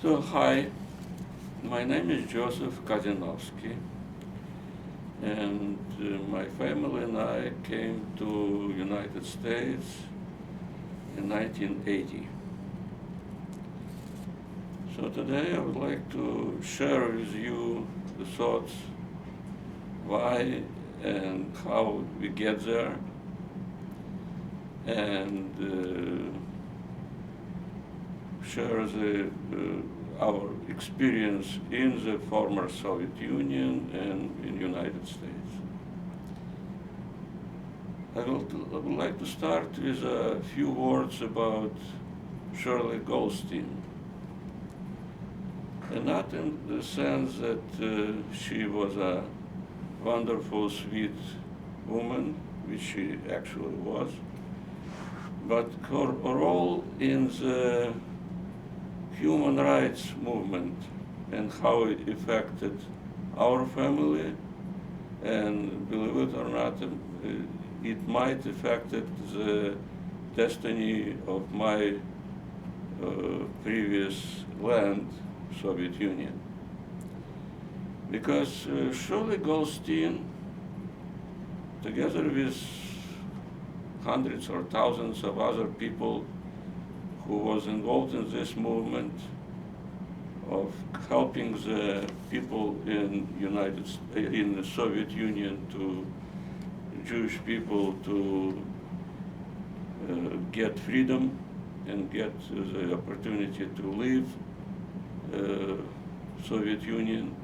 So, hi, my name is Joseph Kosinovksy, and my family and I came to United States in 1980. So today I would like to share with you the thoughts why and how we get there, and share our experience in the former Soviet Union and in United States. I would like to start with a few words about Shirley Goldstein, and not in the sense that she was a wonderful, sweet woman, which she actually was, but her role in the human rights movement and how it affected our family, and believe it or not, it might affected the destiny of my previous land, Soviet Union. Because Shirley Goldstein, together with hundreds or thousands of other people who was involved in this movement of helping the people in the Soviet Union, to Jewish people to get freedom and get the opportunity to leave Soviet Union.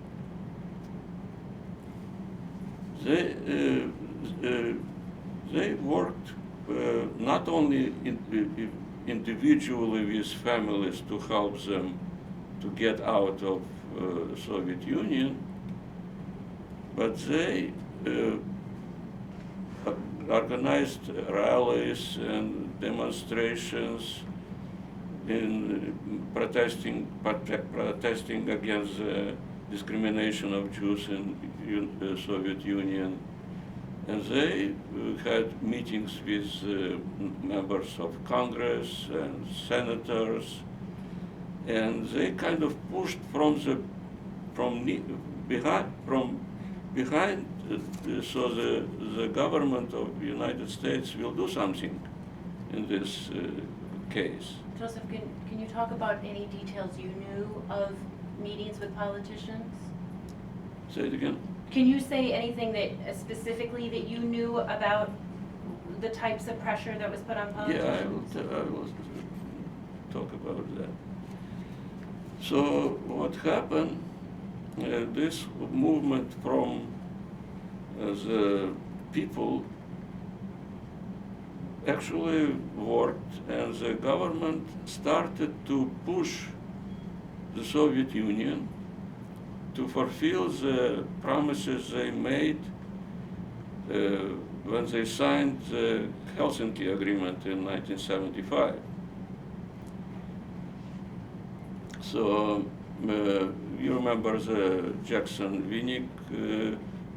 They worked not only individually with families to help them to get out of Soviet Union, but they organized rallies and demonstrations in protesting against the discrimination of Jews in the Soviet Union. And they had meetings with members of Congress and senators, and they kind of pushed from behind, so the government of the United States will do something in this case. Joseph, can you talk about any details you knew of meetings with politicians? Say it again. Can you say anything that specifically that you knew about the types of pressure that was put on politicians? Yeah, I will talk about that. So what happened, this movement from the people actually worked, and the government started to push the Soviet Union to fulfill the promises they made when they signed the Helsinki Agreement in 1975. So you remember the Jackson-Winnick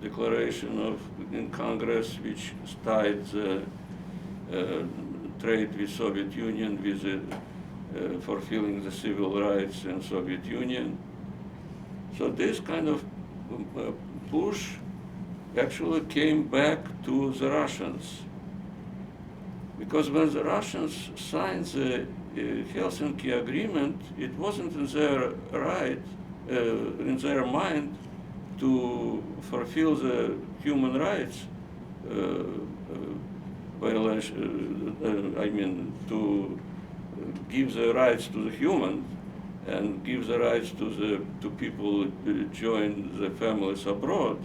declaration in Congress, which tied the trade with Soviet Union with fulfilling the civil rights in Soviet Union. So this kind of push actually came back to the Russians, because when the Russians signed the Helsinki Agreement, it wasn't in their in their mind to fulfill the human rights violation. I mean, to give the rights to the humans and give the rights to people who join the families abroad.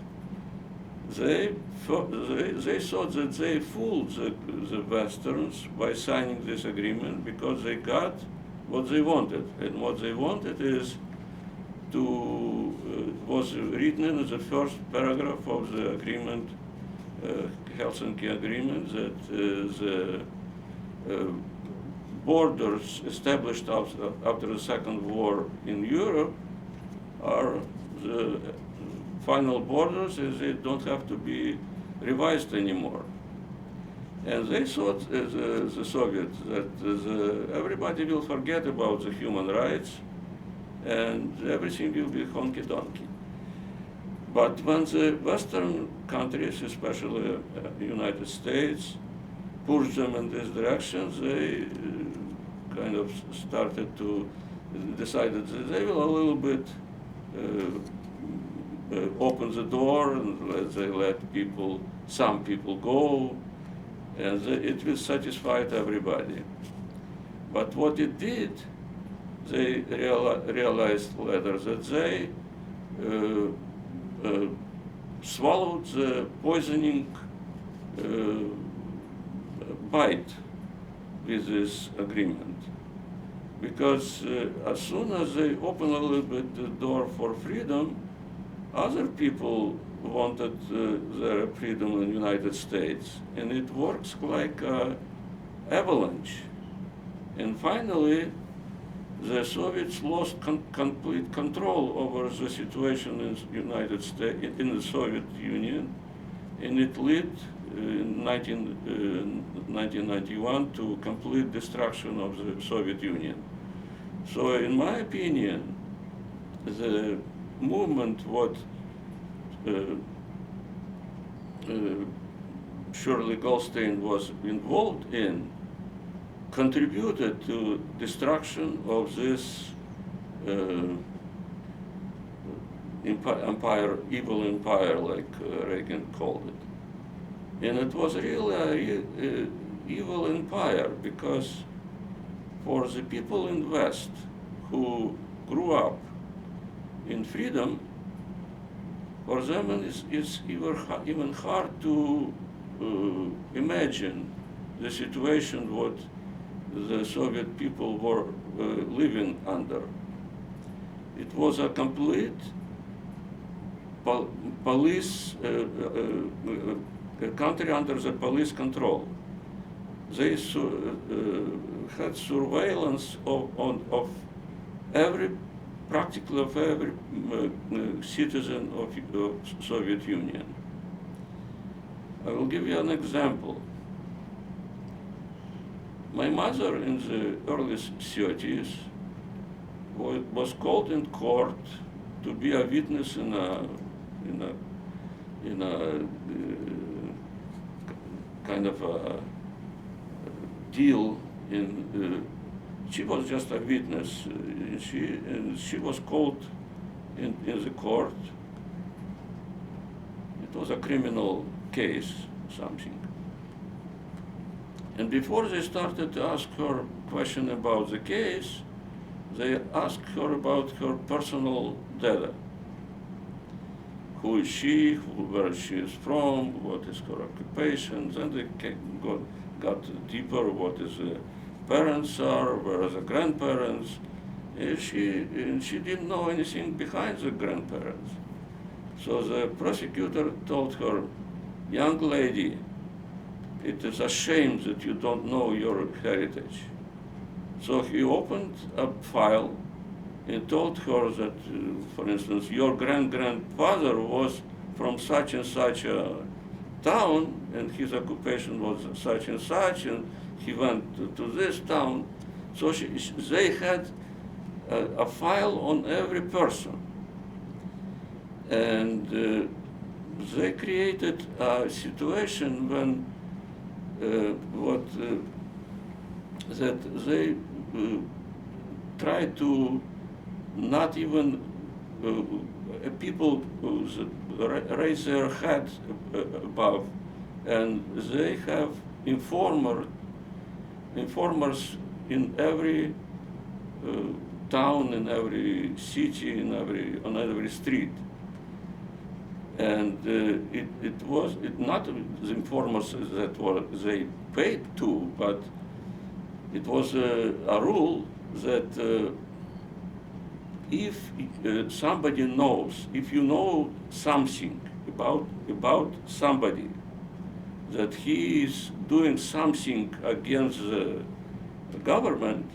They thought that they fooled the Westerns by signing this agreement, because they got what they wanted, and what they wanted is was written in the first paragraph of the agreement, Helsinki Agreement, that the borders established after the Second War in Europe are the final borders, and they don't have to be revised anymore. And they thought, the Soviets, that everybody will forget about the human rights, and everything will be honky-donkey. But when the Western countries, especially United States, pushed them in this direction, they kind of started to decided that they will a little bit open the door and they let some people go, and it will satisfy everybody. But what it did, they realized later that they swallowed the poisoning bite with this agreement. Because as soon as they open a little bit the door for freedom, other people wanted their freedom in the United States. And it works like an avalanche. And finally, the Soviets lost complete control over the situation in the United States, in the Soviet Union, and it led in 1991 to complete destruction of the Soviet Union. So, in my opinion, the movement what Shirley Goldstein was involved in contributed to destruction of this empire, evil empire, like Reagan called it. And it was really an evil empire because for the people in the West who grew up in freedom, for them it's even hard to imagine the situation what the Soviet people were living under. It was a complete police, a country under the police control. They had surveillance of practically of every citizen of Soviet Union. I will give you an example. My mother in the early 30s was called in court to be a witness in a kind of a deal. She was just a witness. She was called in the court. It was a criminal case, something. And before they started to ask her question about the case, they asked her about her personal data. Who is she, where she is from, what is her occupation, then they got deeper, what is the parents are, where are the grandparents, and she didn't know anything behind the grandparents. So the prosecutor told her, young lady, it is a shame that you don't know your heritage. So he opened a file and told her that, for instance, your grandfather was from such and such a town, and his occupation was such and such, and he went to this town. So they had a file on every person. And they created a situation when that they tried to not even people raise their heads above, and they have informers in every town, in every city, on every street. And it was not the informers that they paid to, but it was a rule that if somebody knows, if you know something about somebody, that he is doing something against the government,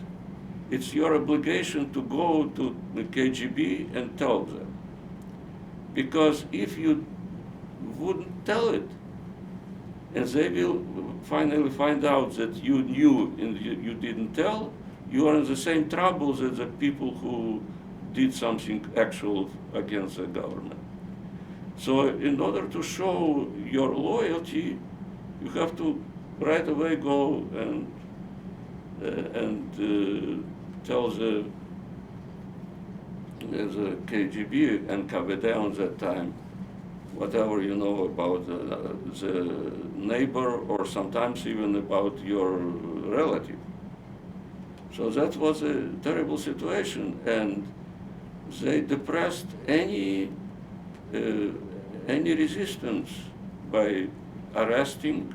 it's your obligation to go to the KGB and tell them. Because if you wouldn't tell it, and they will finally find out that you knew and you didn't tell, you are in the same trouble as the people who did something actual against the government. So in order to show your loyalty, you have to right away go and tell the KGB and KVD on that time whatever you know about the neighbor, or sometimes even about your relative. So that was a terrible situation, and they depressed any resistance by arresting.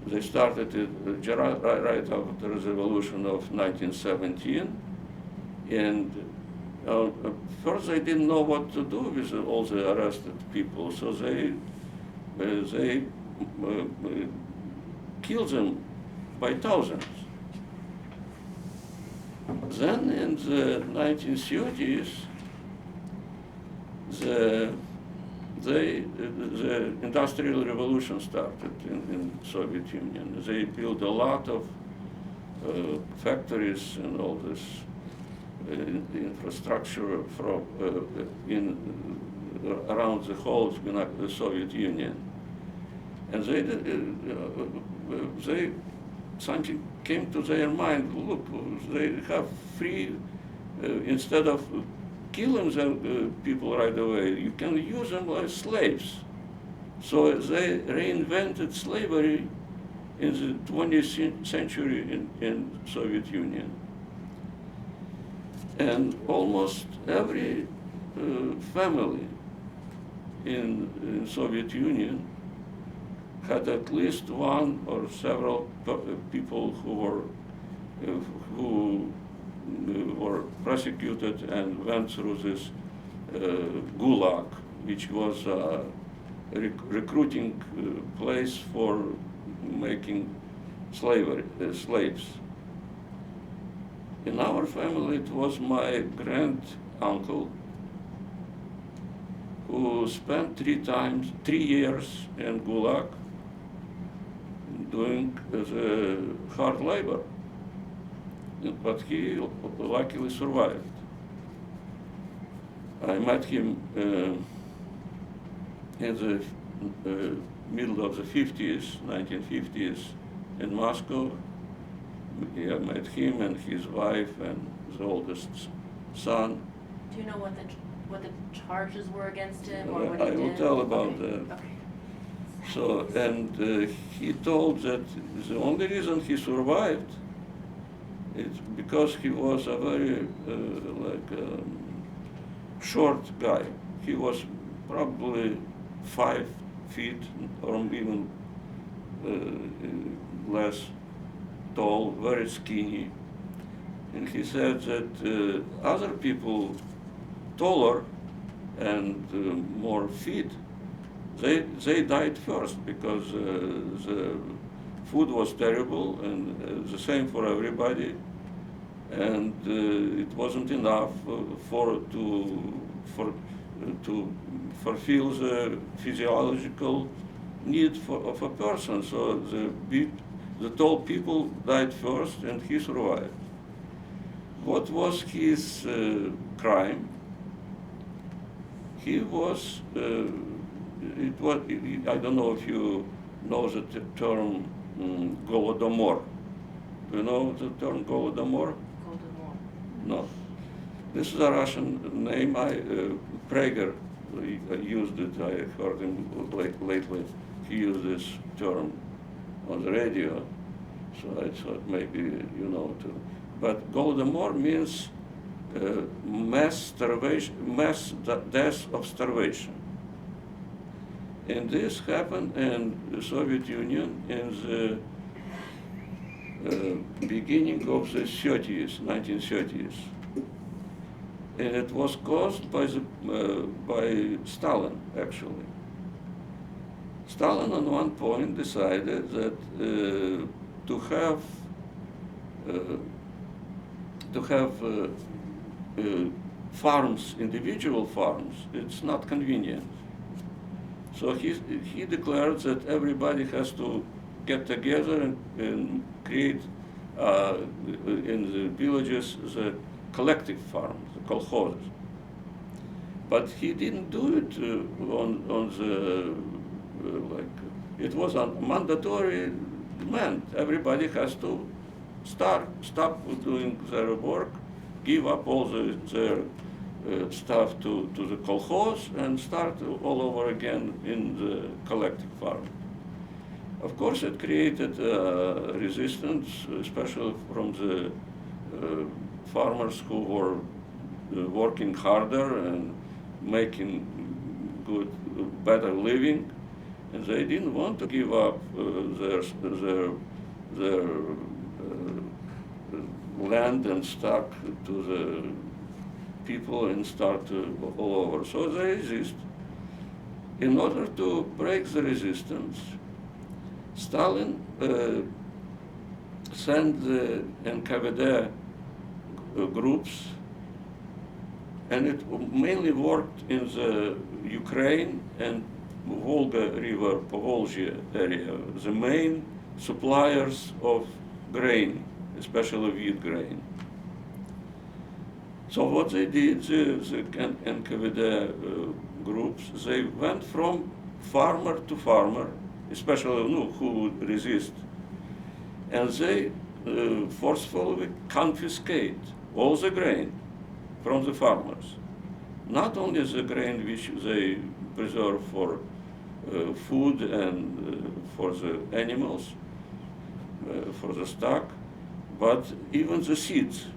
They started it right after the revolution of 1917, and first they didn't know what to do with all the arrested people, so they killed them by thousands. Then in the 1930s, the industrial revolution started in Soviet Union. They built a lot of factories and all this infrastructure around the whole the Soviet Union. And they something came to their mind. Look, they have free, instead of killing them people right away, you can use them as slaves. So they reinvented slavery in the 20th century in Soviet Union. And almost every family in Soviet Union had at least one or several people who were prosecuted and went through this gulag, which was a recruiting place for making slaves. In our family, it was my grand-uncle who spent 3 years in gulag doing the hard labor, but he luckily survived. I met him in the middle of the 50s, 1950s, in Moscow. I met him and his wife and the oldest son. Do you know what the charges were against him, or what he I did? will tell about Okay. that. Okay. So, and he told that the only reason he survived is because he was a very short guy. He was probably 5 feet or even less tall, very skinny. And he said that other people taller and more fit, they died first because the food was terrible, and the same for everybody, and it wasn't enough to fulfill the physiological need of a person. So the tall people died first, and he survived. What was his crime? He was. I don't know if you know the term Golodomor. Do you know the term Golodomor? No. This is a Russian name. Prager used it. I heard him lately. He used this term on the radio, so I thought maybe you know too. But Golodomor means mass death of starvation. And this happened in the Soviet Union in the beginning of the 30s, 1930s. And it was caused by Stalin, actually. Stalin, on one point, decided that to have farms, individual farms, it's not convenient. So he declared that everybody has to get together and create in the villages the collective farms, the kolkhozes. But he didn't do it on the, it was a mandatory demand. Everybody has to stop doing their work, give up all their stuff to the kolkhoz and start all over again in the collective farm. Of course, it created resistance, especially from the farmers who were working harder and making better living, and they didn't want to give up their land and stock to the people and start all over. So they resist. In order to break the resistance, Stalin sent the NKVD groups, and it mainly worked in the Ukraine and Volga River, Povolzhia area, the main suppliers of grain, especially wheat grain. So what they did, the NKVD groups, they went from farmer to farmer, especially who would resist, and they forcefully confiscate all the grain from the farmers. Not only the grain which they preserve for food and for the animals, for the stock, but even the seeds.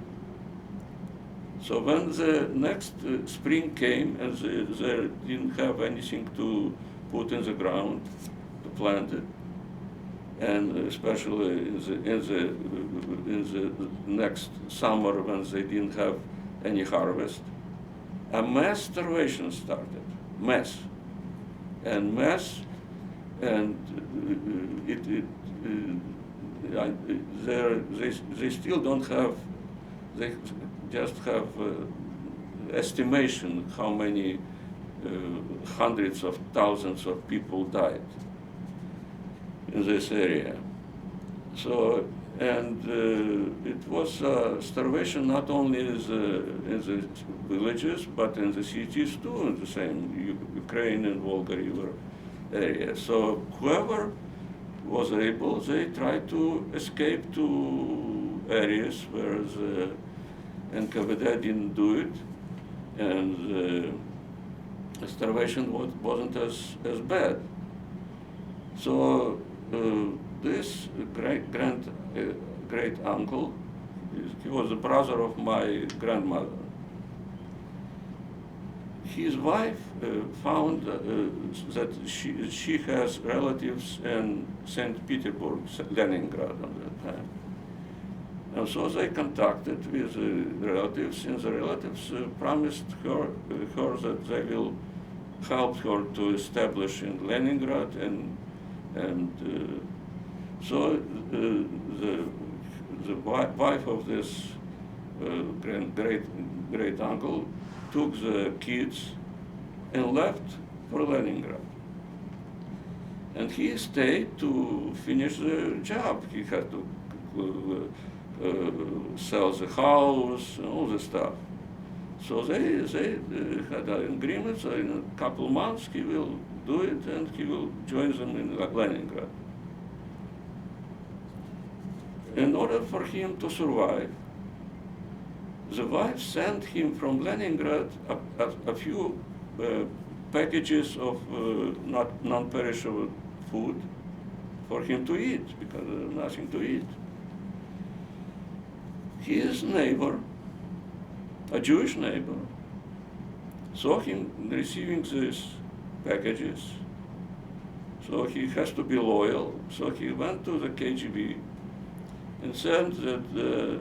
So when the next spring came and they didn't have anything to put in the ground, to plant it, and especially in the next summer when they didn't have any harvest, a mass starvation started. Mass, and they still don't have. They just have estimation how many hundreds of thousands of people died in this area. So, and it was starvation not only in the villages, but in the cities too, in the same Ukraine and Volga River area. So whoever was able, they tried to escape to areas where the NKVD didn't do it, and starvation wasn't as bad. So this great uncle, he was the brother of my grandmother. His wife found that she has relatives in St. Petersburg, Leningrad at that time. And so they contacted with the relatives, and the relatives promised her that they will help her to establish in Leningrad, and so the wife of this great uncle took the kids and left for Leningrad. And he stayed to finish the job. He had to sell the house and all the stuff. So they had an agreement, so in a couple of months he will do it and he will join them in Leningrad. In order for him to survive, the wife sent him from Leningrad a few packages of non-perishable food for him to eat, because there's nothing to eat. His neighbor, a Jewish neighbor, saw him receiving these packages, so he has to be loyal. So he went to the KGB and said that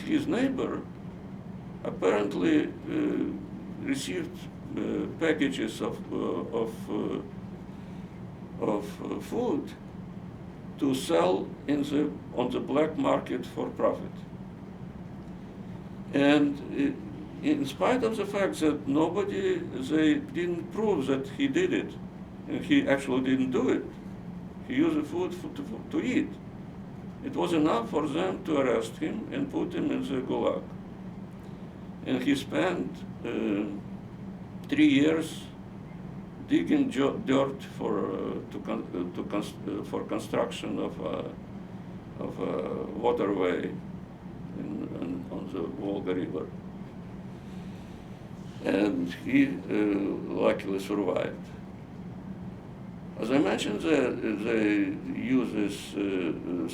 his neighbor apparently received packages of food to sell on the black market for profit. And in spite of the fact that they didn't prove that he did it, and he actually didn't do it, he used the food to eat. It was enough for them to arrest him and put him in the gulag. And he spent 3 years digging dirt for construction of a waterway on the Volga River. And he luckily survived. As I mentioned, they use this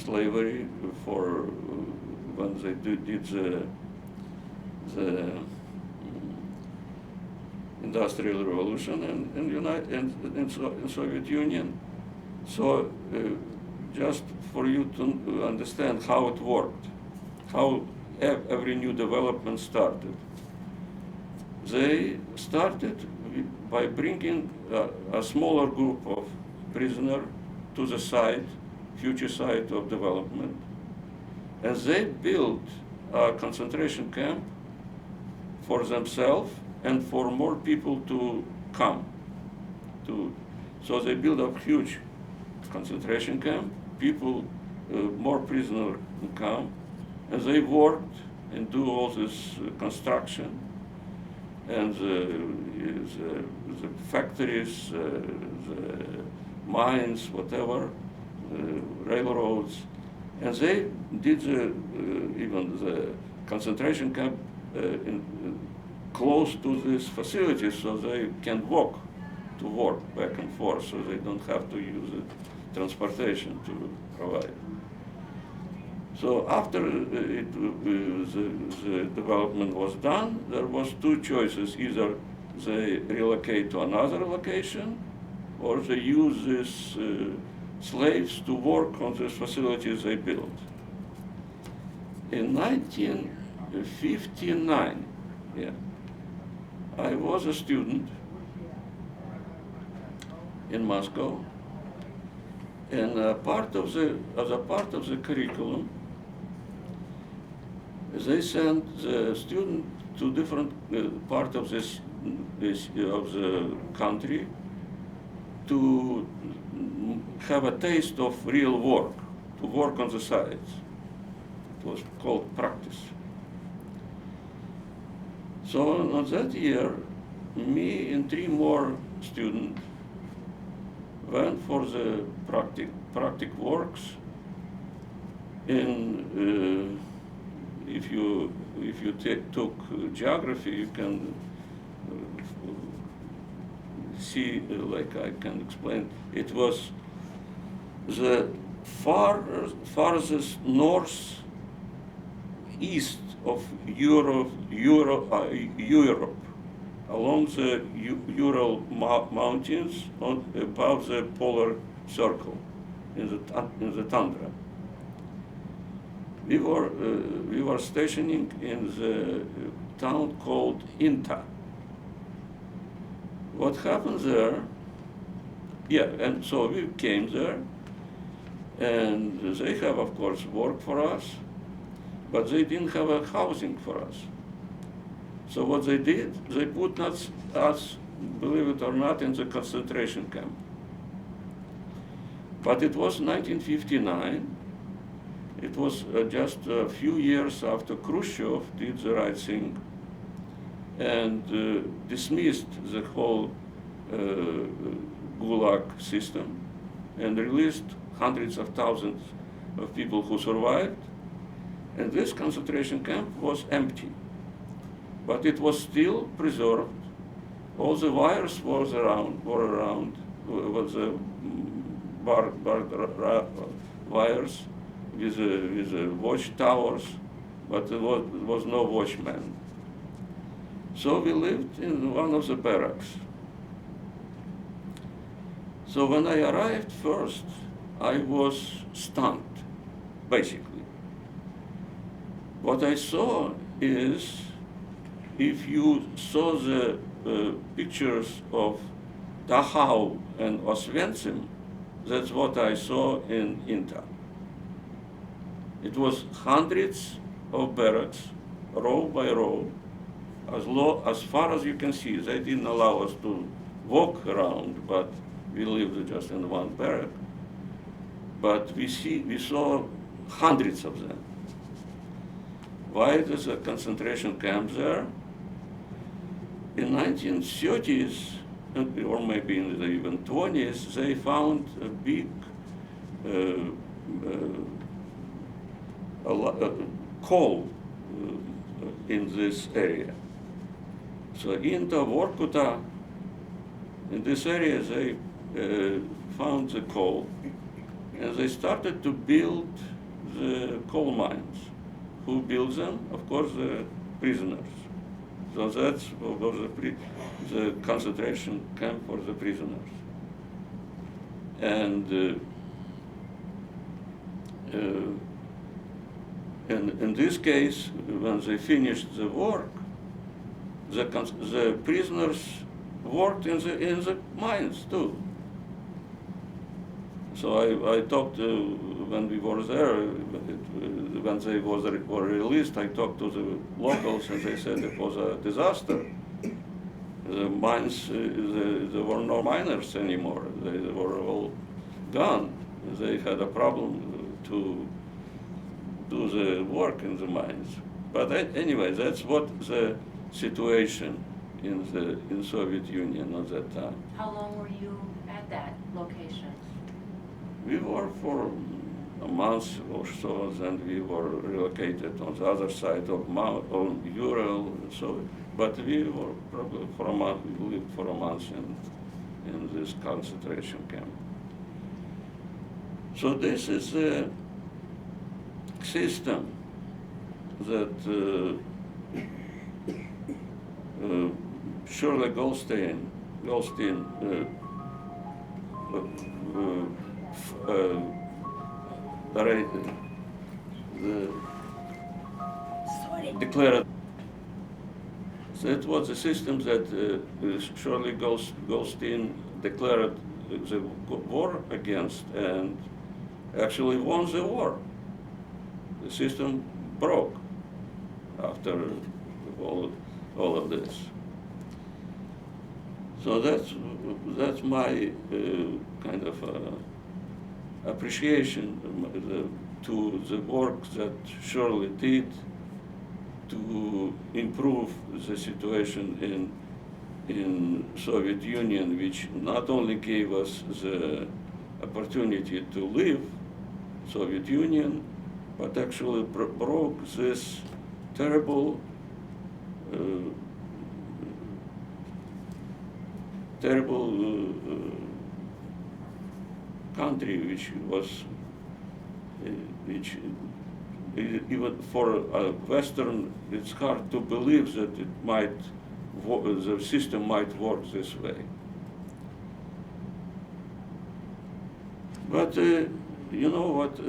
slavery for when they did the Industrial Revolution in Soviet Union. So just for you to understand how it worked, how every new development started. They started by bringing a smaller group of prisoners to the site, future site of development, and they built a concentration camp for themselves and for more people to come. So they built a huge concentration camp, people, more prisoners come, and they worked and do all this construction, and the factories, the mines, whatever, railroads, and they did even the concentration camp close to these facilities, so they can walk to work back and forth, so they don't have to use transportation to provide. So after the development was done, there was two choices: either they relocate to another location, or they use these slaves to work on these facilities they built. In 1959, I was a student in Moscow, and as a part of the curriculum, they sent the student to different part of of the country to have a taste of real work, to work on the sites. It was called practice. So on that year, me and 3 more students went for the practic works in. If you took geography, you can see, like I can explain, it was the farthest northeast of Europe, along the Ural mountains, above the polar circle, in the tundra. We were stationing in the town called Inta. What happened there? And so we came there, and they have, of course, work for us, but they didn't have a housing for us. So what they did, they put us, believe it or not, in the concentration camp. But it was 1959. It was just a few years after Khrushchev did the right thing and dismissed the whole Gulag system and released hundreds of thousands of people who survived. And this concentration camp was empty, but it was still preserved. All the wires were around with the barbed wires, with the watch towers, but there was no watchman. So we lived in one of the barracks. So when I arrived first, I was stunned, basically. What I saw is, if you saw the pictures of Dachau and Oswiecim, that's what I saw in Inta. It was hundreds of barracks, row by row, as far as you can see. They didn't allow us to walk around, but we lived just in one barrack. But we saw hundreds of them. why there's a concentration camp there. In 1930s, or maybe in the even 20s, they found a big coal in this area. So in the Vorkuta, in this area, they found the coal, and they started to build the coal mines. Who built them? Of course, the prisoners. So that was the concentration camp for the prisoners. And in this case, when they finished the work, the prisoners worked in the mines too. So I talked when we were there, when they were released, I talked to the locals, and they said it was a disaster. The mines, there were no miners anymore. They were all gone. They had a problem to do the work in the mines. But anyway, that's what the situation in Soviet Union at that time. How long were you at that location? We were for a month or so, then we were relocated on the other side of on Ural. So, but we were probably for a month. We lived for a month in this concentration camp. So this is a system that Shirley Goldstein declared. So it was a system that Shirley Goldstein declared the war against, and actually won the war. The system broke after all of this. So that's my kind of appreciation to the work that Shirley did to improve the situation in Soviet Union, which not only gave us the opportunity to leave Soviet Union, but actually broke this terrible country, which was, which even for a Western, it's hard to believe that it might, the system might work this way. But you know what?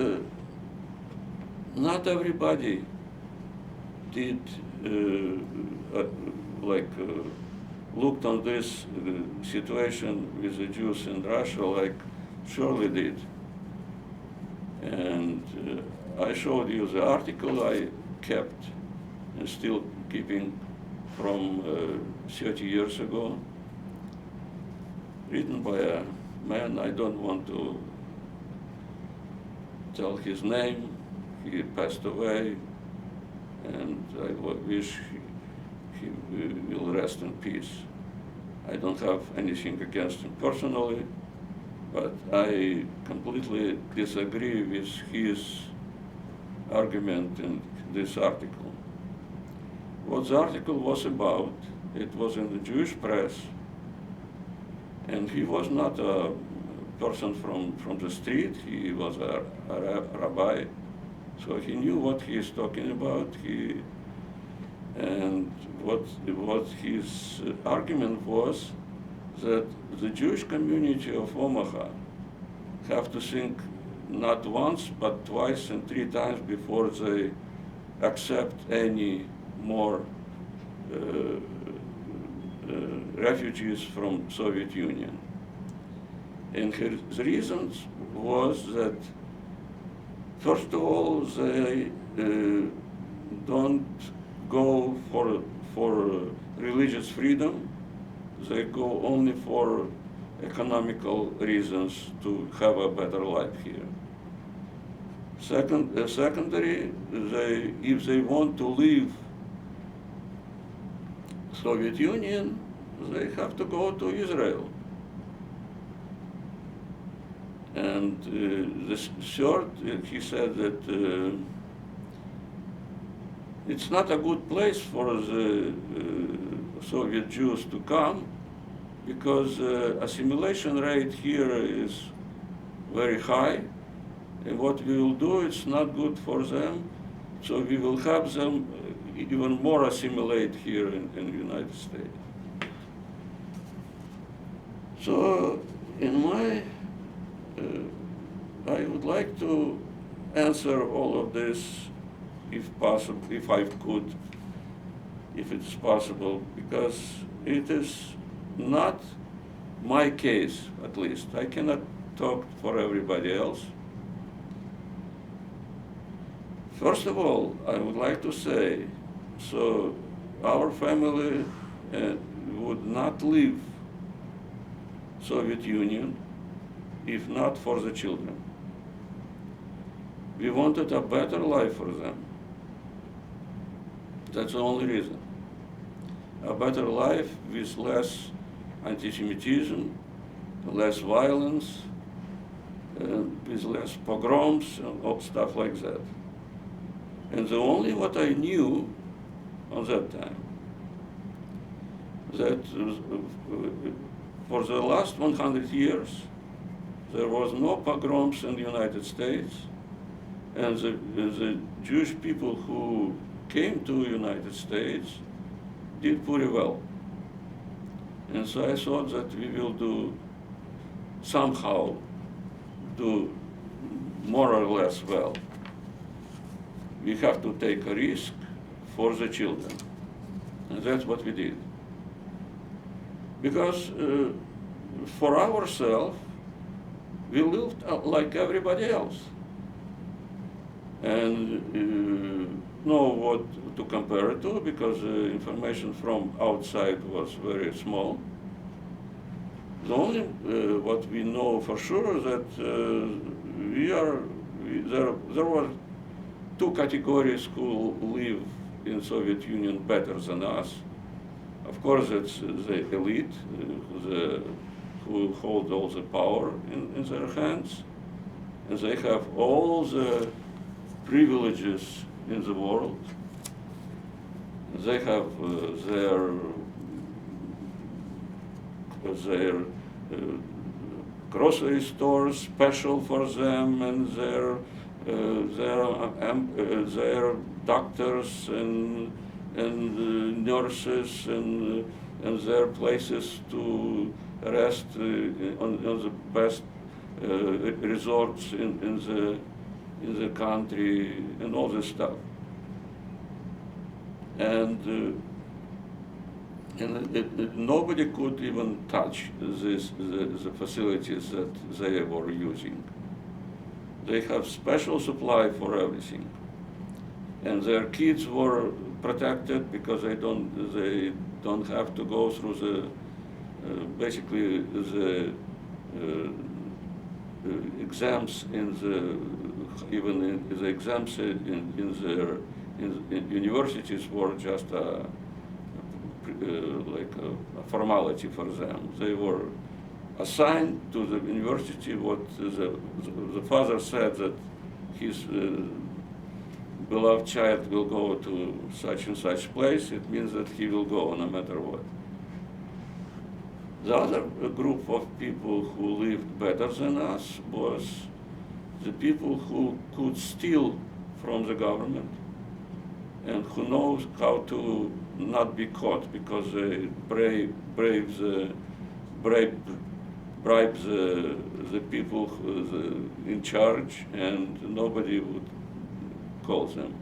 Not everybody did looked on this situation with the Jews in Russia like Shirley did. And I showed you the article I kept and still keeping from 30 years ago, written by a man. I don't want to tell his name. He passed away, and I wish he will rest in peace. I don't have anything against him personally, but I completely disagree with his argument in this article. What the article was about, it was in the Jewish press, and he was not a person from the street. He was a rabbi, so he knew what he is talking about. And what his argument was that the Jewish community of Omaha have to think not once, but twice and three times before they accept any more refugees from Soviet Union. And his reasons was that, first of all, they don't go for religious freedom. They go only for economical reasons to have a better life here. Secondary, if they want to leave Soviet Union, they have to go to Israel. And the third, he said that it's not a good place for the Soviet Jews to come because assimilation rate here is very high, and what we will do is not good for them, so we will have them even more assimilate here in the United States. So in my, I would like to answer all of this if possible, if I could, if it's possible, because it is not my case, at least. I cannot talk for everybody else. First of all, I would like to say, so our family would not leave Soviet Union if not for the children. We wanted a better life for them. That's the only reason. A better life with less anti-Semitism, less violence, with less pogroms and all stuff like that. And the only what I knew on that time, that for the last 100 years, there was no pogroms in the United States, and the Jewish people who came to the United States did pretty well. And so I thought that we will somehow do more or less well. We have to take a risk for the children. And that's what we did. Because for ourselves, we lived like everybody else. And know what to compare it to, because information from outside was very small. The only what we know for sure is that there were two categories who live in Soviet Union better than us. Of course, it's the elite, who hold all the power in their hands, and they have all the privileges in the world. They have their grocery stores special for them, and their doctors and nurses and their places to rest on the best resorts in the country and all this stuff. And nobody could even touch the facilities that they were using. They have special supply for everything. And their kids were protected because they don't have to go through basically the exams even in the exams in universities were just like a formality for them. They were assigned to the university what the father said that his beloved child will go to such and such place. It means that he will go no matter what. The other group of people who lived better than us was the people who could steal from the government and who knows how to not be caught because they bribe the people in charge, and nobody would call them.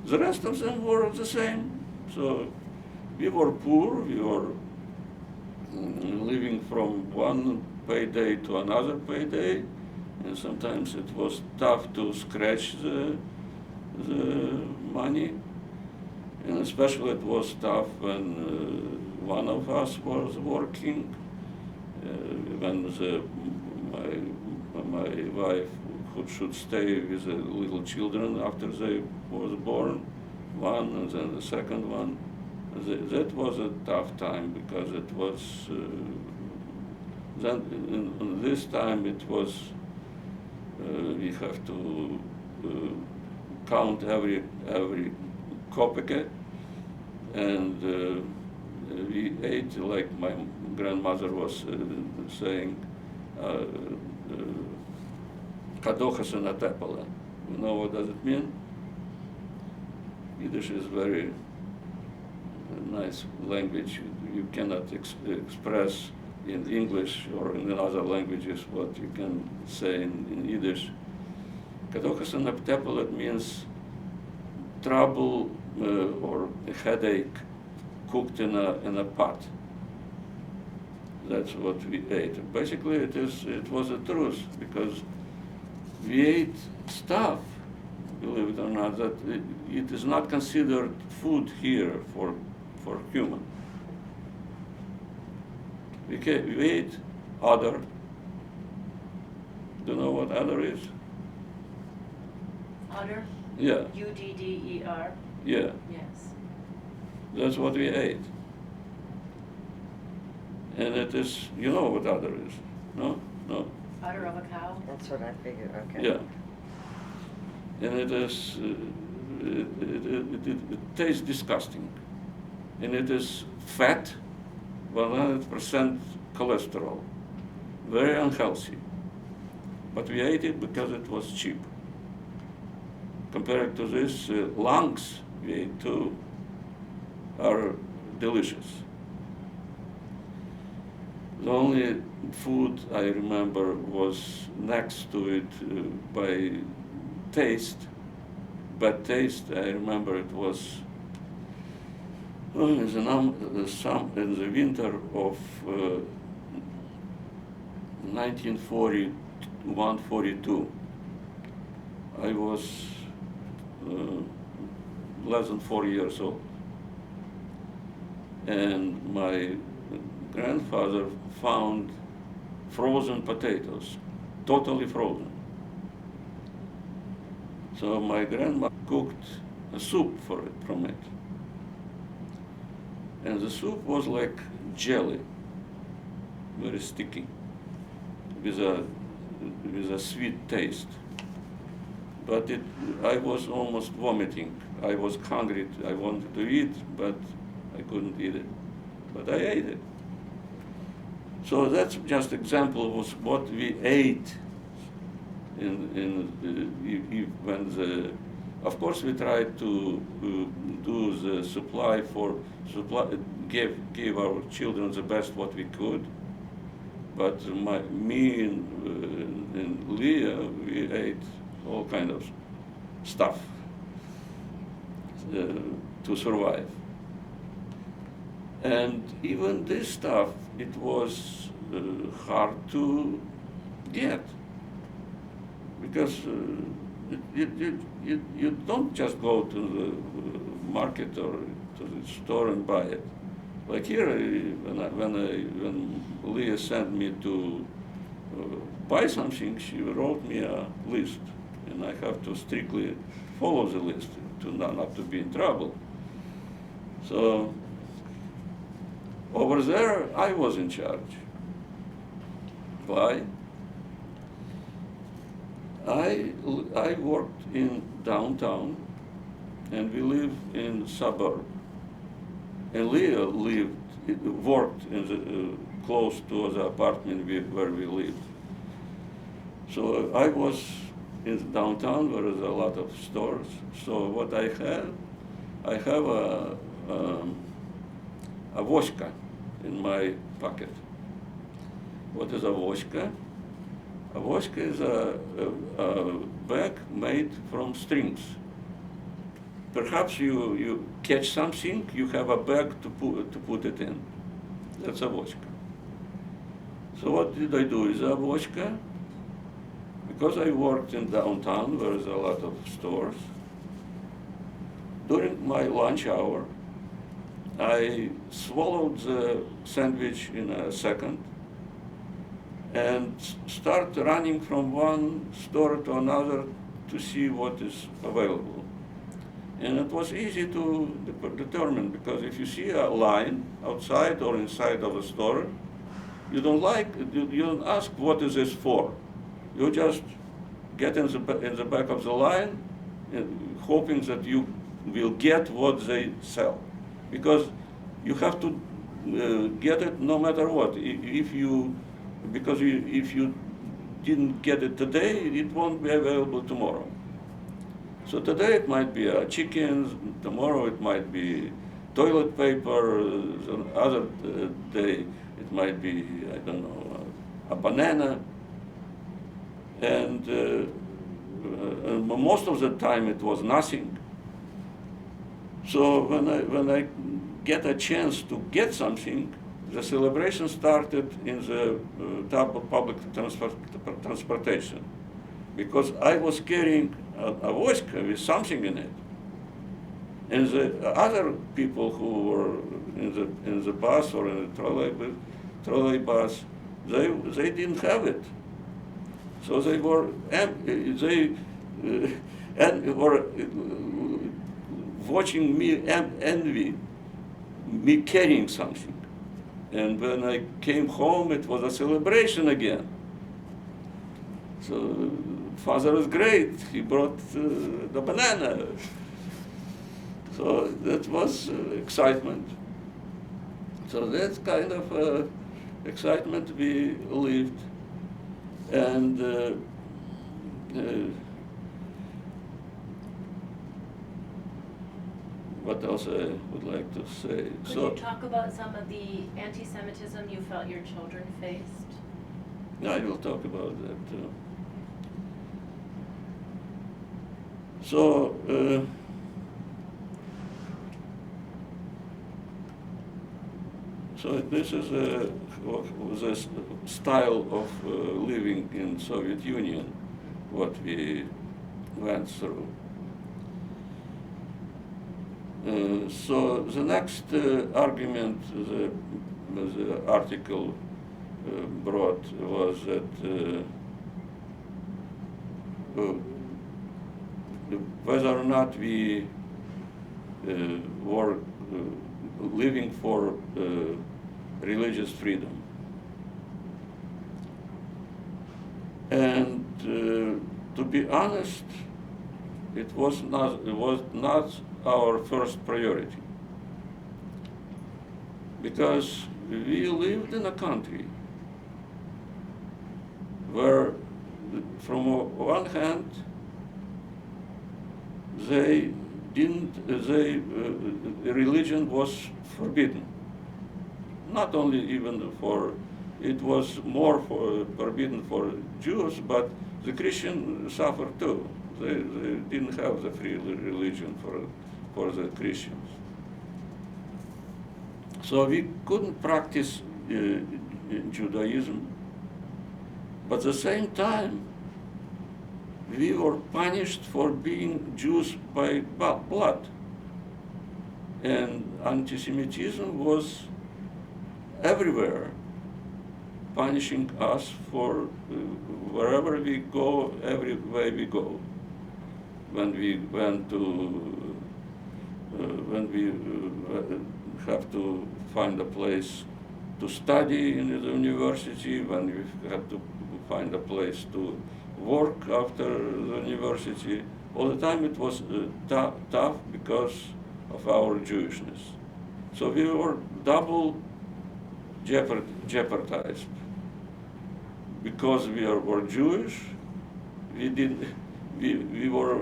The rest of them were the same. So we were poor, we were living from one payday to another payday, and sometimes it was tough to scratch the money, and especially it was tough when one of us was working, when my wife who should stay with the little children after they was born, one and then the second one. That was a tough time because it was, then in this time it was, we have to count every kopeck, and we ate like my grandmother was saying, kadochas na tepele. You know what does it mean? Yiddish is very nice language. You cannot express in English or in other languages what you can say in Yiddish. Kadochas na tepele means trouble or a headache cooked in a pot. That's what we ate. Basically, it was the truth because we ate stuff, believe it or not, that it is not considered food here for human. We ate other. Do you know what other is? Udder? Yeah. Udder? Yeah. Yes. That's what we ate. And it is, you know what udder is, no? No? Udder of a cow? That's what I figured, okay. Yeah. And it is, it tastes disgusting. And it is fat, 100% cholesterol, very unhealthy. But we ate it because it was cheap. Compared to this, lungs we ate too are delicious. The only food I remember was next to it by taste, but taste I remember it was in the winter of 1941-42. I was less than 4 years old, and my grandfather found frozen potatoes, totally frozen. So my grandma cooked a soup from it. And the soup was like jelly, very sticky, with a sweet taste. But I was almost vomiting. I was hungry, I wanted to eat, but I couldn't eat it. But I ate it. So that's just example of what we ate when of course we tried to do the give our children the best what we could, but me and Leah, we ate all kind of stuff to survive. And even this stuff, it was hard to get, because you don't just go to the market or to the store and buy it. Like here, when Leah sent me to buy something, she wrote me a list, and I have to strictly follow the list to not to be in trouble. So over there, I was in charge. Why? I worked in downtown, and we lived in suburb. And Leah worked in the, close to the apartment where we lived. So I was in downtown where there's a lot of stores. So what I have a voshka in my pocket. What is a voshka? A voshka is a bag made from strings. Perhaps you catch something, you have a bag to put it in. That's a voshka. So what did I do with a voshka? Because I worked in downtown where there's a lot of stores, during my lunch hour, I swallowed the sandwich in a second, and start running from one store to another to see what is available. And it was easy to determine, because if you see a line outside or inside of a store, you don't ask what is this for. You just get in the back of the line, hoping that you will get what they sell, because you have to get it no matter what. If you didn't get it today, it won't be available tomorrow. So today it might be chickens, tomorrow it might be toilet paper, the other day it might be, I don't know, a banana. And most of the time it was nothing. So when I get a chance to get something, the celebration started in the top of public transportation, because I was carrying a voiska with something in it, and the other people who were in the bus or in the trolleybus, they didn't have it, so they were were watching me envy me carrying something. And when I came home, it was a celebration again. So father was great. He brought the banana. So that was excitement. So that's kind of excitement we lived. And what else I would like to say? Could you talk about some of the anti-Semitism you felt your children faced? I will talk about that too. So, so this is the style of living in Soviet Union, what we went through. So the next argument the article brought was that whether or not we were living for religious freedom. And to be honest, it was not our first priority, because we lived in a country where, from one hand, religion was forbidden. Not only even for, it was more forbidden for Jews, but the Christians suffered too. They didn't have the free religion for the Christians. So we couldn't practice Judaism, but at the same time, we were punished for being Jews by blood. And anti-Semitism was everywhere, punishing us for wherever we go, every way we go. When we went to, when we have to find a place to study in the university, when we had to find a place to work after the university, all the time it was tough because of our Jewishness. So we were double jeopardized. Because we were Jewish, we were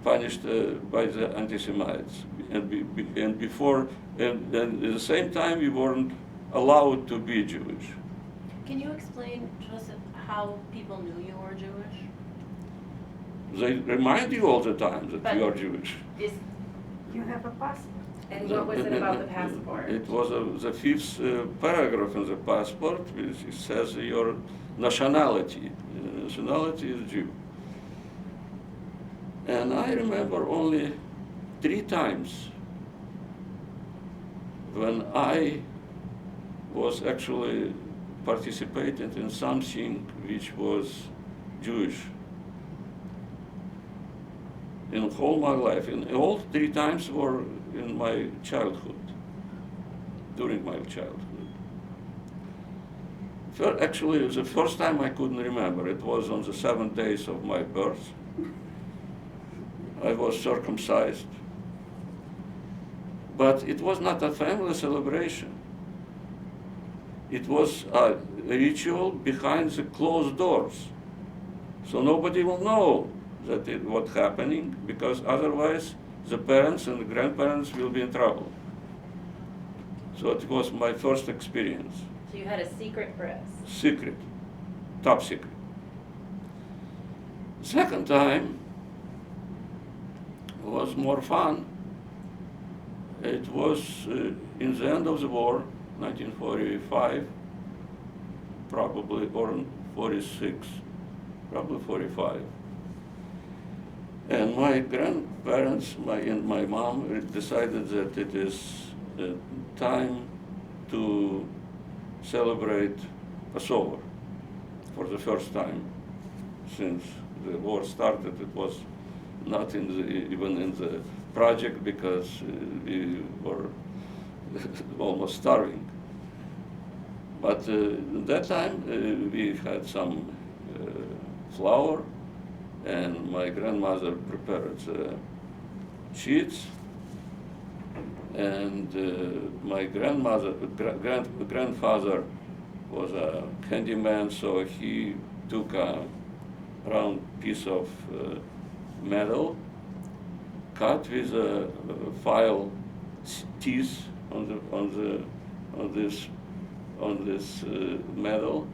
punished by the anti-Semites, and before, and at the same time, we weren't allowed to be Jewish. Can you explain, Joseph, how people knew you were Jewish? They remind you all the time that you are Jewish. You have a passport. And what was it about the passport? It was the fifth paragraph in the passport, which says your nationality. Nationality is Jew. And I remember only 3 times when I was actually participating in something which was Jewish. In all my life, and all 3 times were in my childhood, during my childhood. Actually, the first time I couldn't remember. It was on the 7th days of my birth. I was circumcised. But it was not a family celebration. It was a ritual behind the closed doors. So nobody will know that what's happening, because otherwise the parents and the grandparents will be in trouble. So it was my first experience. So you had a secret bris. Secret, top secret. Second time was more fun. It was in the end of the war, 1945, probably, or 46, probably 45. And my grandparents and my mom decided that it is time to celebrate Passover for the first time since the war started. It was not even in the project, because we were almost starving. But at that time we had some flour, and my grandmother prepared sheets, and my grandfather was a handyman, so he took a round piece of metal, cut with a file teeth on this metal,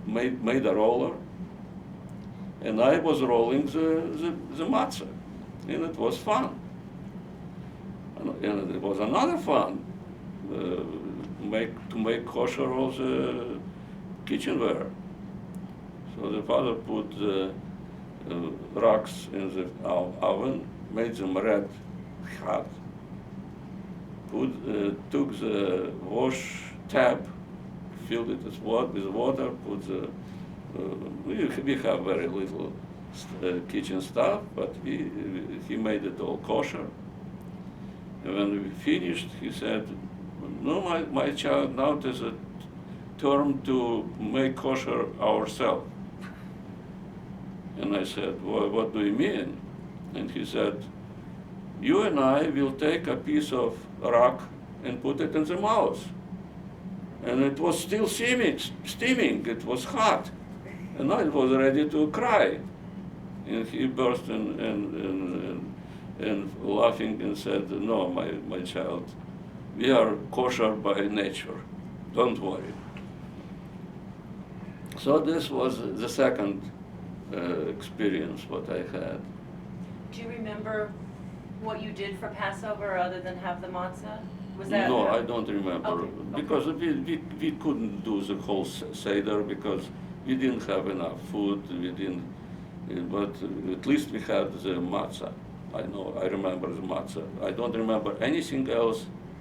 made a roller, and I was rolling the matzah, and it was fun. And it was another fun to make kosher all the kitchenware. So the father put the rocks in the oven, made them red hot, took the wash tap, filled it with water, put the, we have very little kitchen stuff, but he made it all kosher. And when we finished, he said, "No, my child, now there's a term to make kosher ourselves." And I said, "Well, what do you mean?" And he said, "You and I will take a piece of rock and put it in the mouth." And it was still steaming, it was hot. And I was ready to cry. And he burst and laughing and said, "No, my child, we are kosher by nature, don't worry." So this was the second experience what I had. Do you remember what you did for Passover other than have the matzah? Was that? No, I don't remember, Okay. because we couldn't do the whole Seder because we didn't have enough food, but at least we had the matzah. I remember the matzah. I don't remember anything else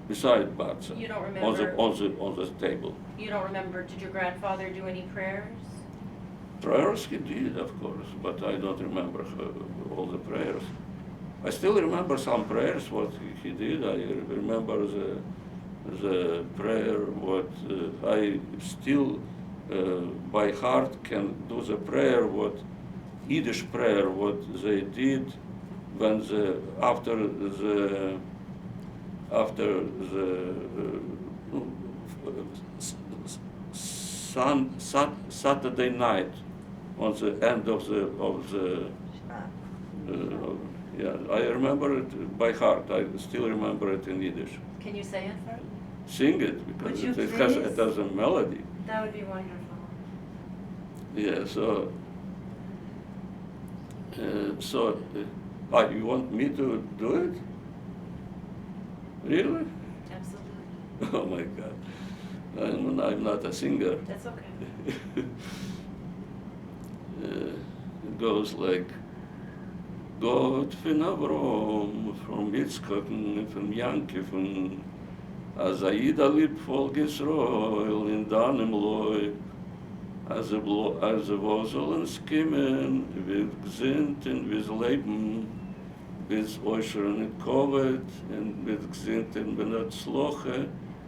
besides matzah. You don't remember? On the table. You don't remember, did your grandfather do any prayers? Prayers he did, of course, but I don't remember all the prayers. I still remember some prayers what he did. I remember the prayer what I still by heart can do the prayer what Yiddish prayer what they did when after the Saturday night on the end of the yeah, I remember it by heart. I still remember it in Yiddish. Can you say it for me? Sing it because Would you it please? has a melody. That would be wonderful. Yeah, so you want me to do it? Really? Absolutely. Oh my God, I'm not a singer. That's okay. It goes like, Gott von Avrom, from Yitzchak, from Yankee, from As Aida lieb volges roil in danem loi, as a Wosel skimmen, with gzint and with leben, with oisheren kovet, and with gzint and benat sloche,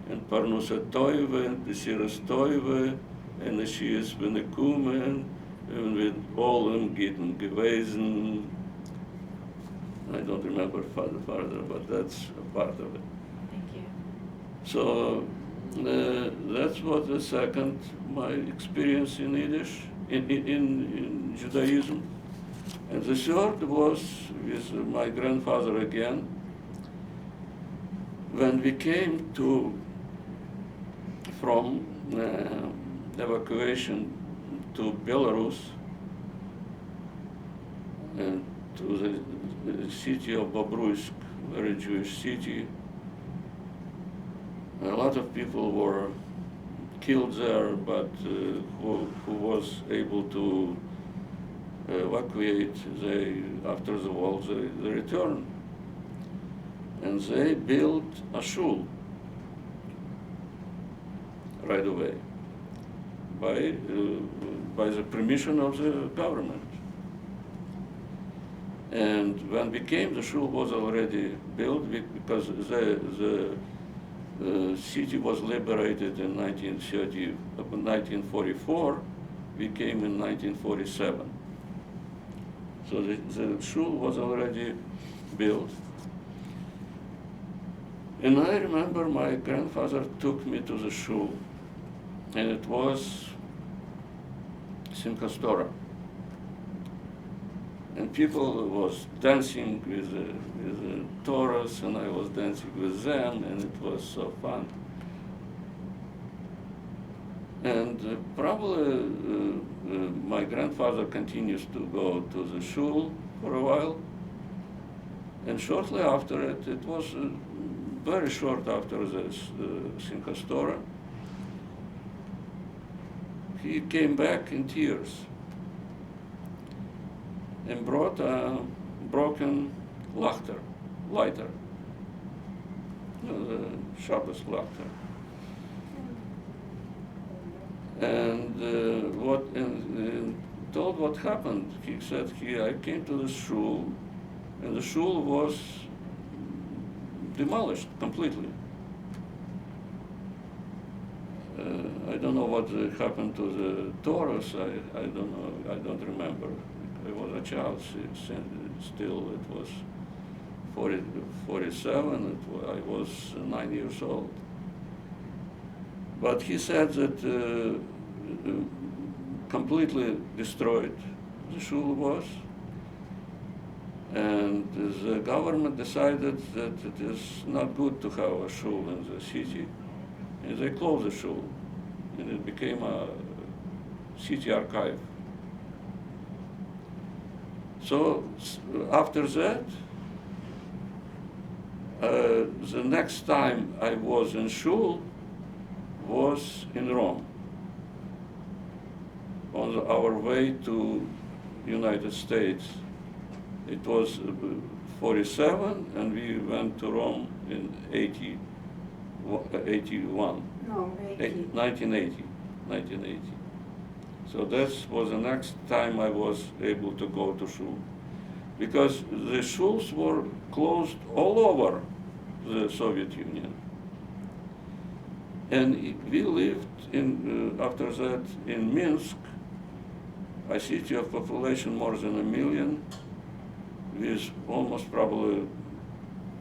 and parnusa toive, and besiris toive, and the shies benekumen, and with all them gitten gewesen. I don't remember further, but that's a part of it. Thank you. So that's what the second, my experience in Yiddish, in Judaism. And the third was with my grandfather again. When we came from evacuation to Belarus, and to the city of Bobruisk, very Jewish city. A lot of people were killed there, but who was able to evacuate, after the war, they returned. And they built a shul right away by the permission of the government. And when we came, the shul was already built because the city was liberated in 1944. We came in 1947. So the shul was already built. And I remember my grandfather took me to the shul, and it was Simchas Torah. And people was dancing with the Torahs, and I was dancing with them, and it was so fun. And probably my grandfather continues to go to the shul for a while. And shortly after it was very short after the Simchas Torah, he came back in tears and brought a broken lighter, the Shabbos lighter. And told what happened. He said, I came to the shul, and the shul was demolished completely. I don't know what happened to the Torahs. I don't know. I don't remember. I was a child. Still, it was 47. I was 9 years old. But he said that completely destroyed the shul was, and the government decided that it is not good to have a shul in the city, and they closed the shul, and it became a city archive. So after that, the next time I was in shul was in Rome, on our way to United States. It was 47, and we went to Rome in 81. No, 80. 1980. So that was the next time I was able to go to shul, because the shuls were closed all over the Soviet Union. And we lived after that in Minsk, a city of population more than 1 million, with almost probably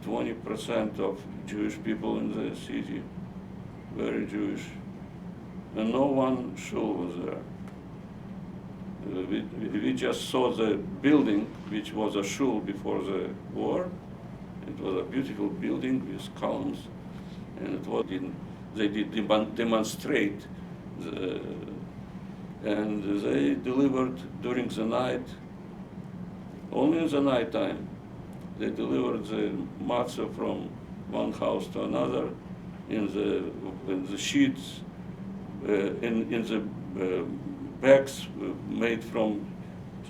20% of Jewish people in the city, very Jewish. And no one shul was there. We just saw the building, which was a shul before the war. It was a beautiful building with columns, and they did demonstrate, and they delivered during the night, only in the night time. They delivered the matzah from one house to another in the sheets, in the bags made from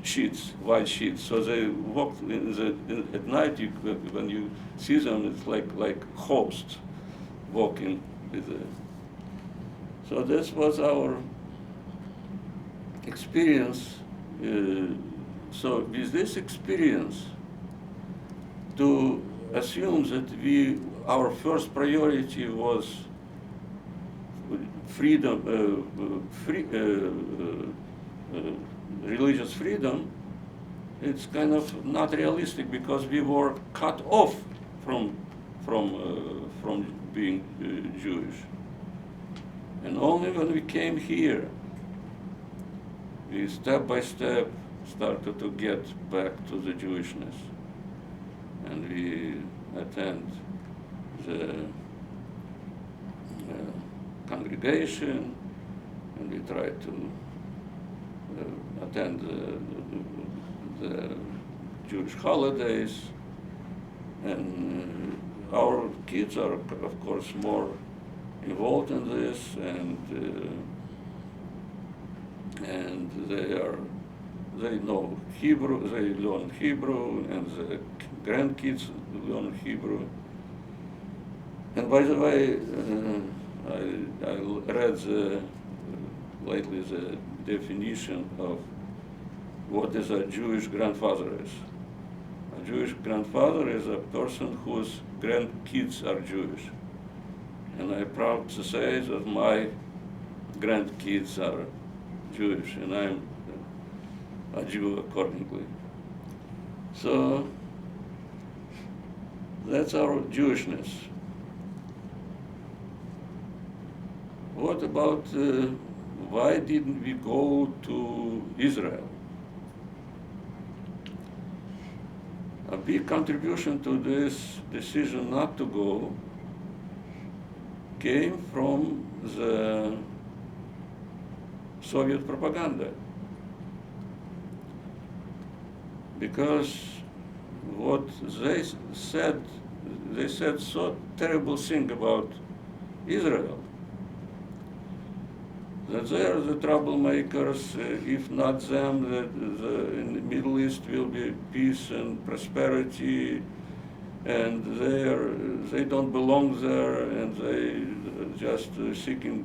sheets, white sheets. So they walked at night. When you see them, it's like hosts walking with the. So this was our experience. So with this experience, to assume that our first priority was freedom, religious freedom, it's kind of not realistic because we were cut off from being Jewish. And only when we came here, we step by step started to get back to the Jewishness. And we attend the congregation, and we try to attend the Jewish holidays. And our kids are, of course, more involved in this, and they know Hebrew, they learn Hebrew, and the grandkids learn Hebrew. And by the way, I read lately the definition of what is a Jewish grandfather is. A Jewish grandfather is a person whose grandkids are Jewish. And I'm proud to say that my grandkids are Jewish, and I'm a Jew accordingly. So that's our Jewishness. What about why didn't we go to Israel? A big contribution to this decision not to go came from the Soviet propaganda. Because what they said so terrible thing about Israel, that they are the troublemakers. If not them, in the Middle East will be peace and prosperity, and they don't belong there, and they just seeking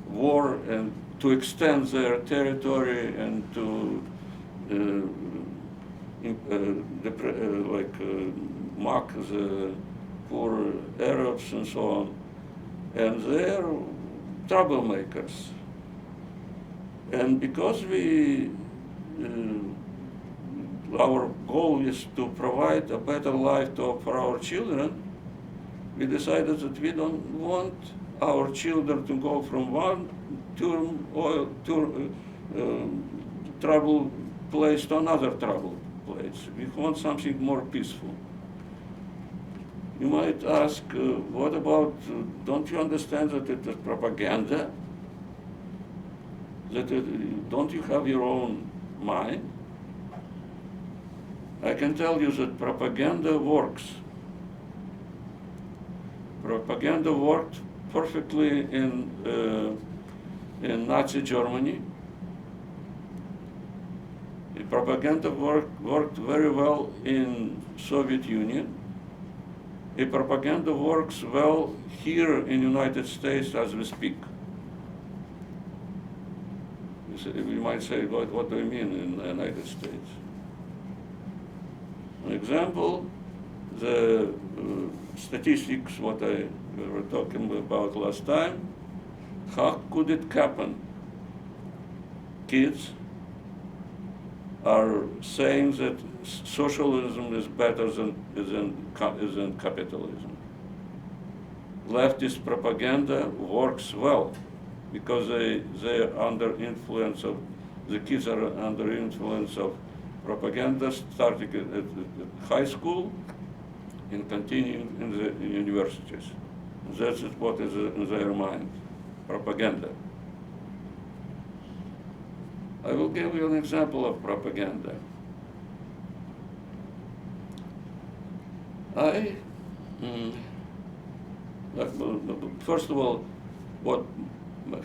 war and to extend their territory and to mock the poor Arabs and so on. And they are troublemakers. And because our goal is to provide a better life for our children, we decided that we don't want our children to go from one trouble place to another trouble place. We want something more peaceful. You might ask, what about, don't you understand that it is propaganda? Don't you have your own mind? I can tell you that propaganda works. Propaganda worked perfectly in Nazi Germany. The propaganda worked very well in Soviet Union. The propaganda works well here in United States as we speak. You might say, what do you mean in the United States? An example, the statistics, what we were talking about last time, how could it happen? Kids are saying that socialism is better than capitalism. Leftist propaganda works well because they are under influence of, the kids are under influence of propaganda starting at high school and continuing in the universities. That's what is in their mind, propaganda. I will give you an example of propaganda. First of all,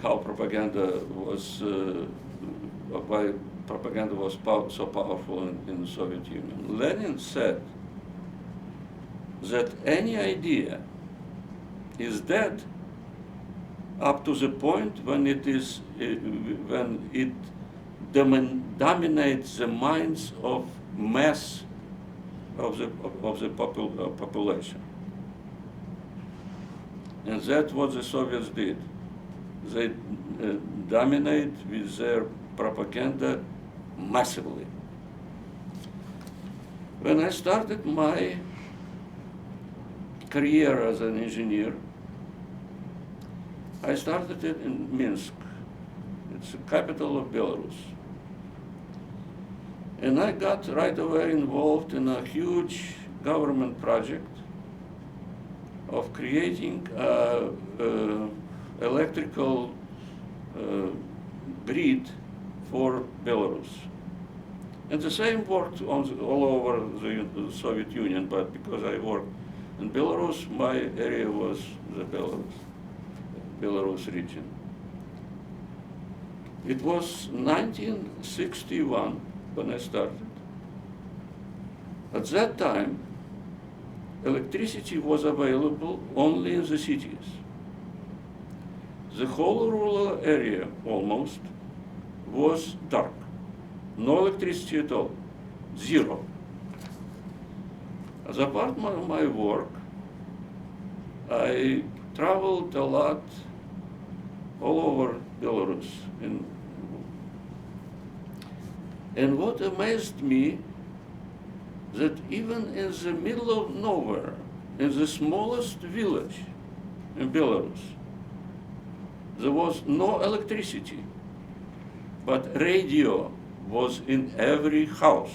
how propaganda was, why propaganda was so powerful in the Soviet Union. Lenin said that any idea is dead up to the point when when it dominates the minds of mass of the population. And that's what the Soviets did. They dominate with their propaganda massively. When I started my career as an engineer, I started it in Minsk. It's the capital of Belarus. And I got right away involved in a huge government project of creating electrical grid for Belarus. And the same worked all over the Soviet Union, but because I worked in Belarus, my area was the Belarus region. It was 1961 when I started. At that time, electricity was available only in the cities. The whole rural area, almost, was dark. No electricity at all, zero. As a part of my work, I traveled a lot all over Belarus. And what amazed me, that even in the middle of nowhere, in the smallest village in Belarus, there was no electricity, but radio was in every house.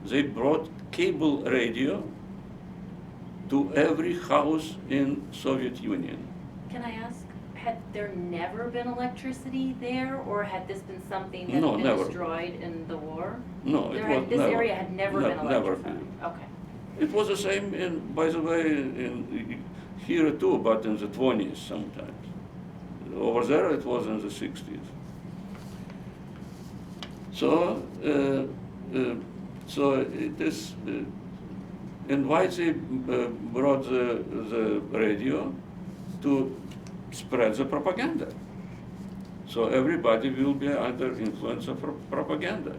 They brought cable radio to every house in Soviet Union. Can I ask, had there never been electricity there, or had this been something that No, had been never. destroyed in the war? No, This area had never been never electrified? been. Okay. It was the same, by the way, in here too, but in the 20s sometimes. Over there it was in the 60s. So it is, and why they brought the radio to spread the propaganda. So everybody will be under influence of propaganda.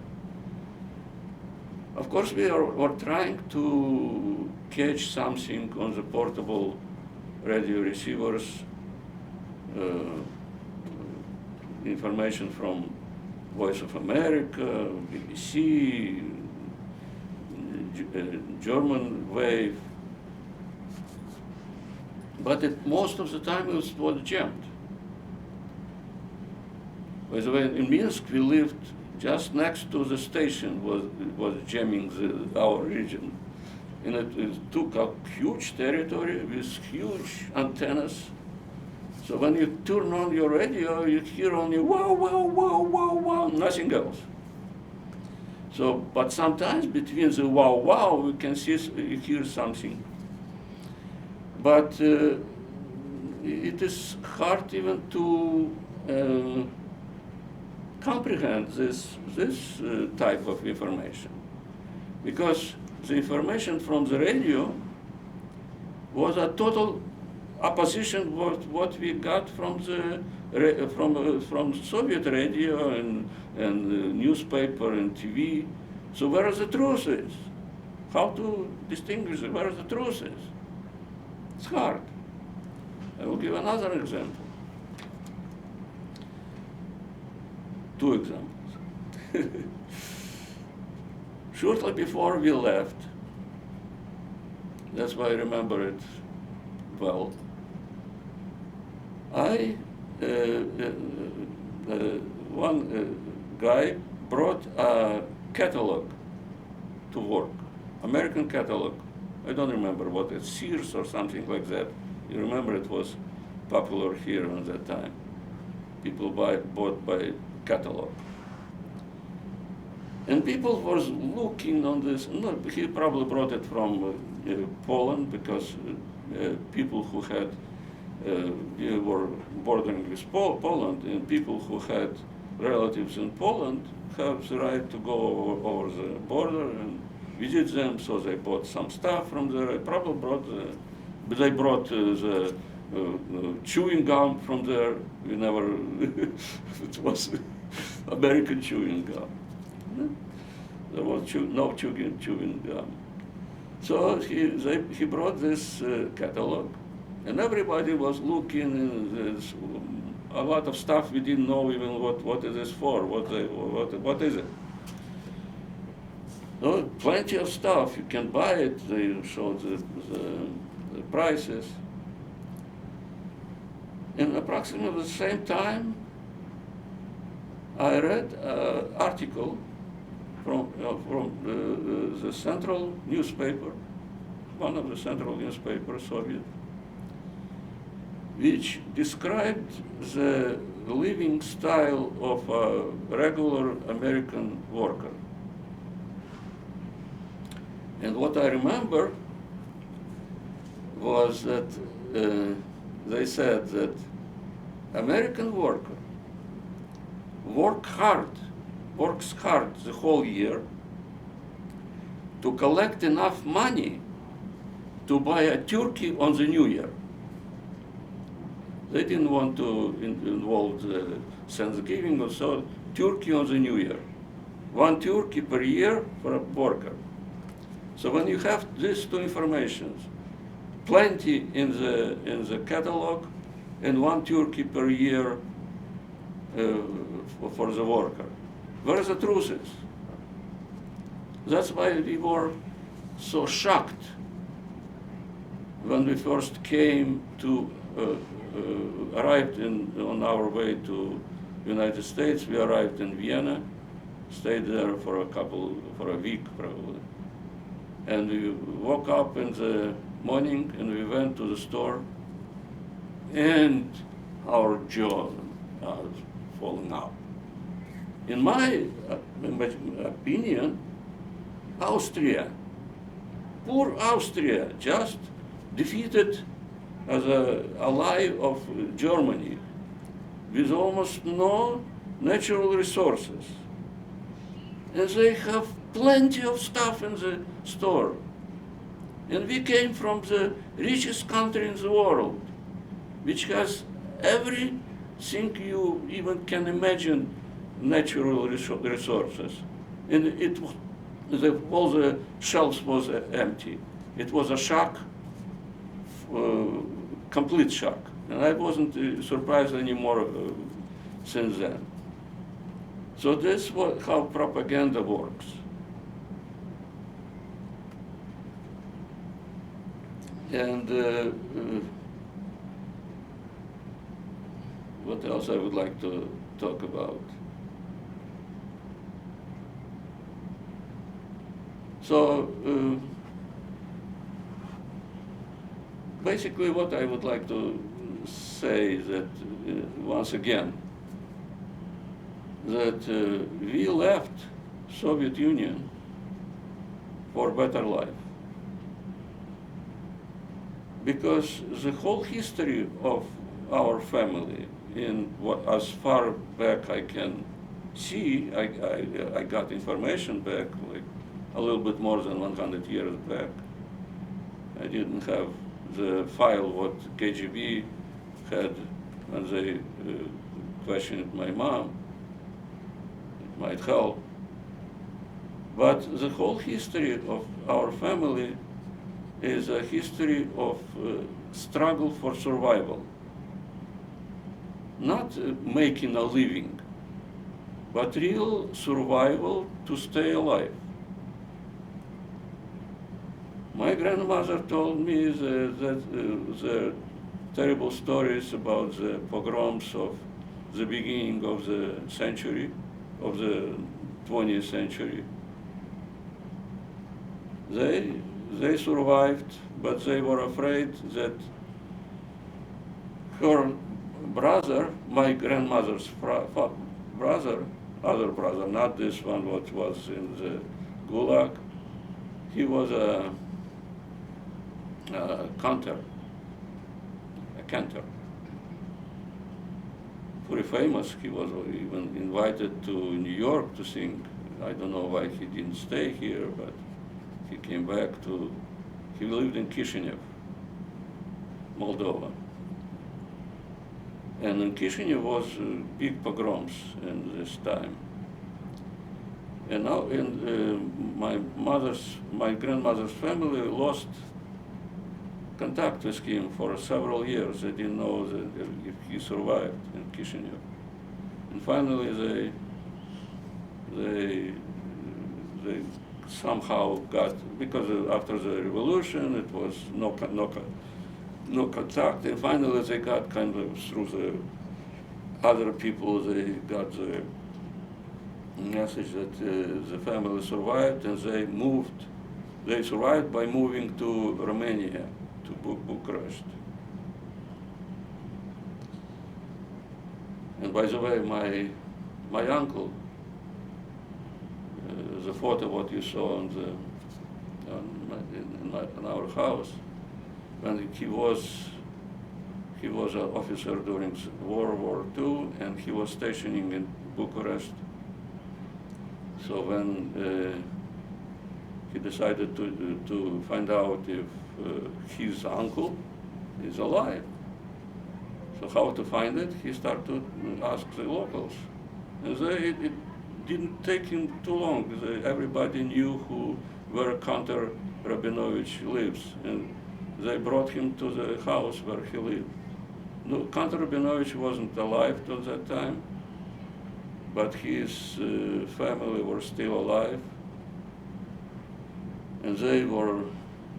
Of course, we are trying to catch something on the portable radio receivers, information from Voice of America, BBC, German wave, but most of the time it was jammed. By the way, in Minsk we lived just next to the station was jamming our region. And it took a huge territory with huge antennas. So when you turn on your radio, you hear only wow, wow, wow, wow, wow, nothing else. So, but sometimes between the wow, wow, you can hear something. But it is hard even to comprehend this type of information, because the information from the radio was a total opposition what we got from from Soviet radio and newspaper and TV. So where the truth is? How to distinguish where the truth is? It's hard. I will give another example. Two examples. Shortly before we left, that's why I remember it well, one guy brought a catalog to work, American catalog. I don't remember what it's, Sears or something like that. You remember it was popular here at that time. People bought by catalog. And people was looking on this. No, he probably brought it from Poland, because people who had were bordering with Poland, and people who had relatives in Poland have the right to go over the border and visit them. So they bought some stuff from there. I probably brought But they brought the chewing gum from there. We never, it was American chewing gum. There was no chewing gum. So he brought this catalog, and everybody was looking, and there's a lot of stuff we didn't know even what is this for, what is it. Oh, plenty of stuff, you can buy it, they showed the prices. In approximately the same time, I read an article from the central newspaper, one of the central newspapers, Soviet, which described the living style of a regular American worker. And what I remember was that they said that American worker works hard the whole year to collect enough money to buy a turkey on the New Year. They didn't want to involve the Thanksgiving or so, turkey on the New Year. One turkey per year for a worker. So when you have these two informations, plenty in the catalog, and one turkey per year for the worker, where the truth is? That's why we were so shocked when we first came to arrived on our way to United States. We arrived in Vienna, stayed there for a week probably. And we woke up in the morning and we went to the store, and our jaw was falling out. In my opinion, Austria, poor Austria, just defeated as an ally of Germany with almost no natural resources. And they have plenty of stuff in the store. And we came from the richest country in the world, which has everything you even can imagine, natural resources. And all the shelves was empty. It was a shock, complete shock. And I wasn't surprised anymore since then. So this is how propaganda works. And what else I would like to talk about? So basically what I would like to say is that, once again, that we left Soviet Union for better life. Because the whole history of our family, as far back I can see, I got information back, like a little bit more than 100 years back. I didn't have the file what KGB had when they questioned my mom. It might help. But the whole history of our family is a history of struggle for survival. Not making a living, but real survival to stay alive. My grandmother told me the terrible stories about the pogroms of the beginning of the century, of the 20th century. They survived, but they were afraid that her brother, my grandmother's brother, other brother, not this one what was in the Gulag, he was a cantor. Very famous. He was even invited to New York to sing. I don't know why he didn't stay here, but he came back he lived in Kishinev. Moldova. And in Chisinau was big pogroms in this time. And now my grandmother's family lost contact with him for several years. They didn't know that if he survived in Chisinau. And finally they somehow got, because after the revolution it was no contact, and finally they got kind of through the other people, they got the message that the family survived, and they survived by moving to Romania, to Bucharest. And by the way, my uncle, the photo what you saw in our house, when he was an officer during World War II, and he was stationing in Bucharest. So when he decided to find out if his uncle is alive, so how to find it, he started to ask the locals. And it didn't take him too long. Everybody knew where Kantor Rabinovich lives, and they brought him to the house where he lived. No, Kantor Rabinovich wasn't alive at that time, but his family were still alive, and they were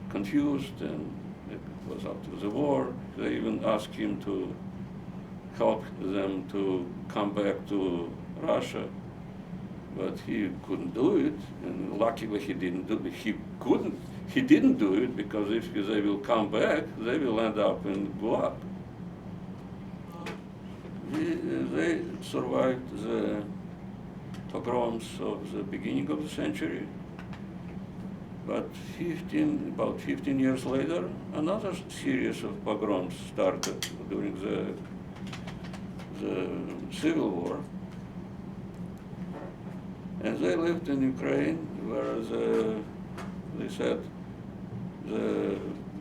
confused, and it was after the war. They even asked him to help them to come back to Russia, but he couldn't do it, and luckily he didn't do it. He didn't do it, because if they will come back, they will end up in Gulag. They survived the pogroms of the beginning of the century, but about 15 years later, another series of pogroms started during the Civil War. And they lived in Ukraine, where they said the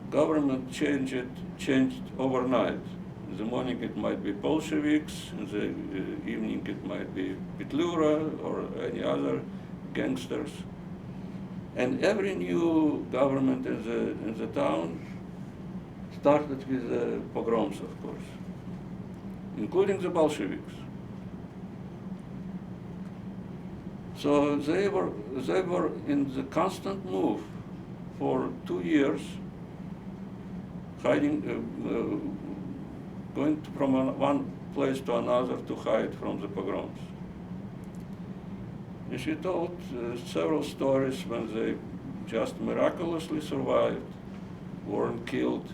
government changed overnight. In the morning it might be Bolsheviks, in the evening it might be Petlura or any other gangsters. And every new government in the town started with the pogroms, of course, including the Bolsheviks. So they were in the constant move for 2 years, hiding, going from one place to another to hide from the pogroms. And she told several stories when they just miraculously survived, weren't killed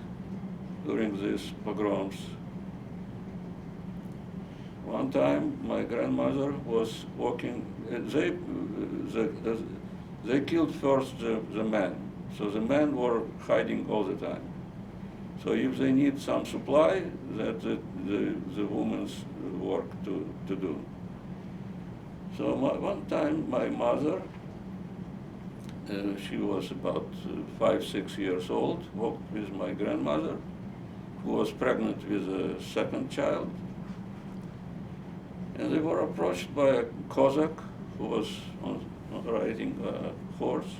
during these pogroms. One time, my grandmother was walking. They killed first the men, so the men were hiding all the time. So if they need some supply, that's the woman's work to do. So one time, my mother, she was about 5, 6 years old, walked with my grandmother, who was pregnant with a second child. And they were approached by a Cossack who was riding a horse.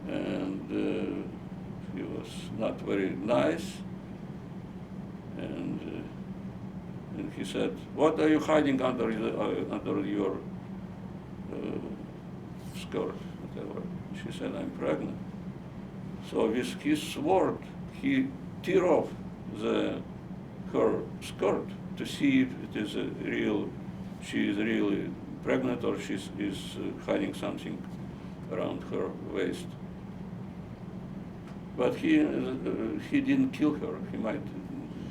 And he was not very nice. And he said, "What are you hiding under your skirt?" Whatever. She said, "I'm pregnant." So with his sword, he tear off her skirt to see if it is she is really pregnant, or she is hiding something around her waist. But he didn't kill her. He might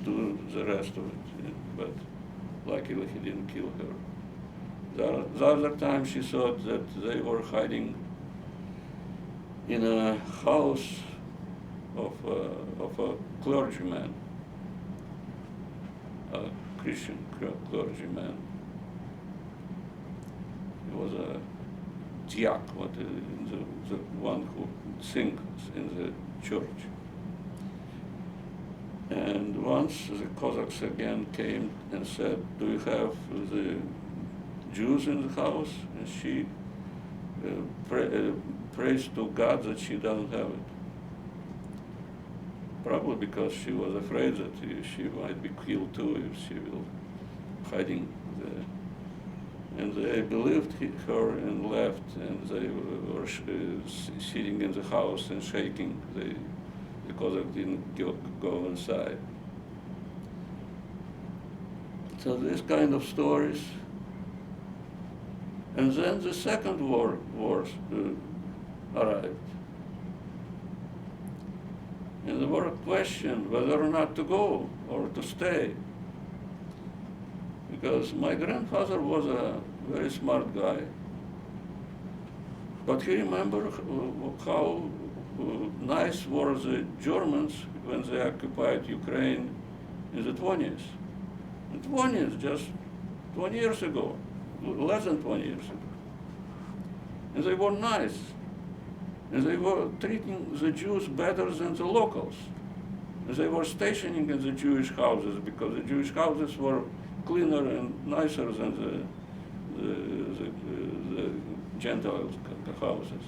do the rest of it, but luckily he didn't kill her. The other time she thought that they were hiding in a house of a clergyman, a Christian clergyman. He was a diak, the one who sings in the church. And once the Cossacks again came and said, "Do you have the Jews in the house?" And she prays to God that she doesn't have it. Probably because she was afraid that she might be killed too if she will hiding there. And they believed her and left, and they were sitting in the house and shaking because they didn't go inside. So this kind of stories. And then the second war arrived. And there were questioned whether or not to go or to stay. Because my grandfather was a very smart guy. But he remembered how nice were the Germans when they occupied Ukraine in the 20s. In the 20s, just 20 years ago, less than 20 years ago. And they were nice. And they were treating the Jews better than the locals. And they were stationing in the Jewish houses because the Jewish houses were cleaner and nicer than the Gentile houses.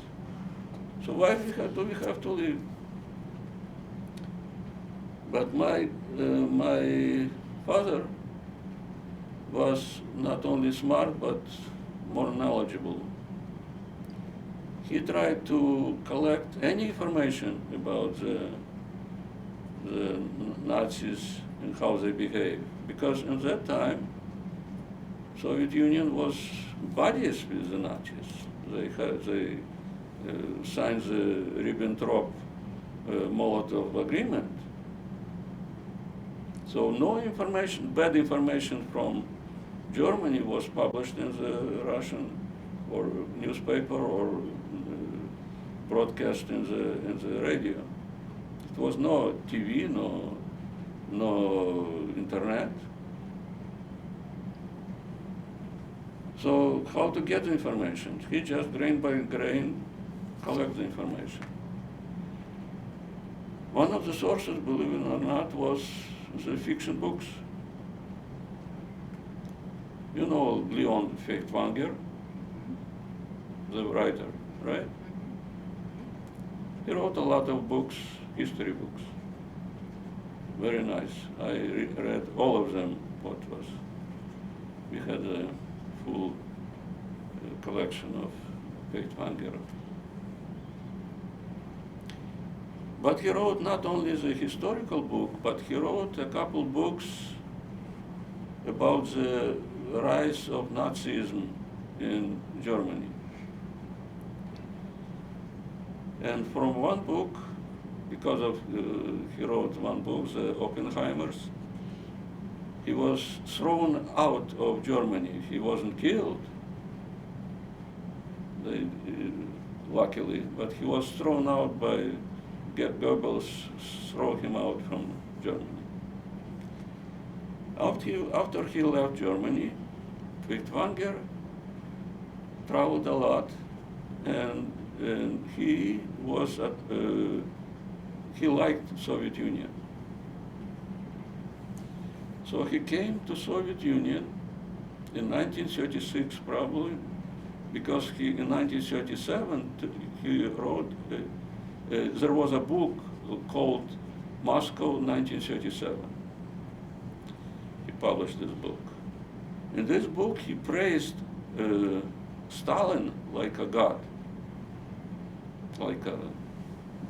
So why do we have to leave? But my father was not only smart but more knowledgeable. He tried to collect any information about the Nazis and how they behaved, because in that time, Soviet Union was buddies with the Nazis. They signed the Ribbentrop-Molotov agreement. So no information, bad information from Germany was published in the Russian or newspaper or broadcast in the radio. It was no TV, no internet. So how to get the information? He just grain by grain collect the information. One of the sources, believe it or not, was the fiction books. You know Leon Feuchtwanger, the writer, right? He wrote a lot of books, history books. Very nice. I read all of them. We had a full collection of Feuchtwanger. But he wrote not only the historical book, but he wrote a couple books about the rise of Nazism in Germany. And from one book, because of he wrote one book, the Oppenheimers, he was thrown out of Germany. He wasn't killed, luckily, but he was thrown out by Goebbels, threw him out from Germany. After he left Germany, Feuchtwanger traveled a lot, and he was he liked Soviet Union. So he came to Soviet Union in 1936 probably, because in 1937 he wrote, there was a book called Moscow 1937. He published this book. In this book he praised Stalin like a god, like a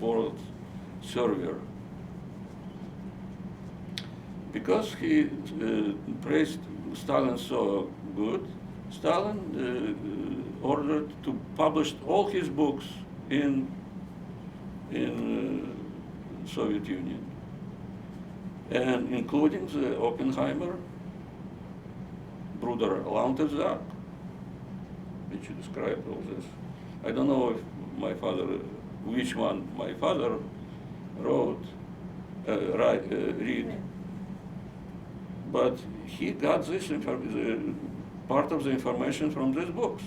world server. Because he praised Stalin so good, Stalin ordered to publish all his books in Soviet Union, and including the Oppenheimer, Bruder Landeszak, which described all this. I don't know if which one my father wrote, read, but he got this part of the information from these books.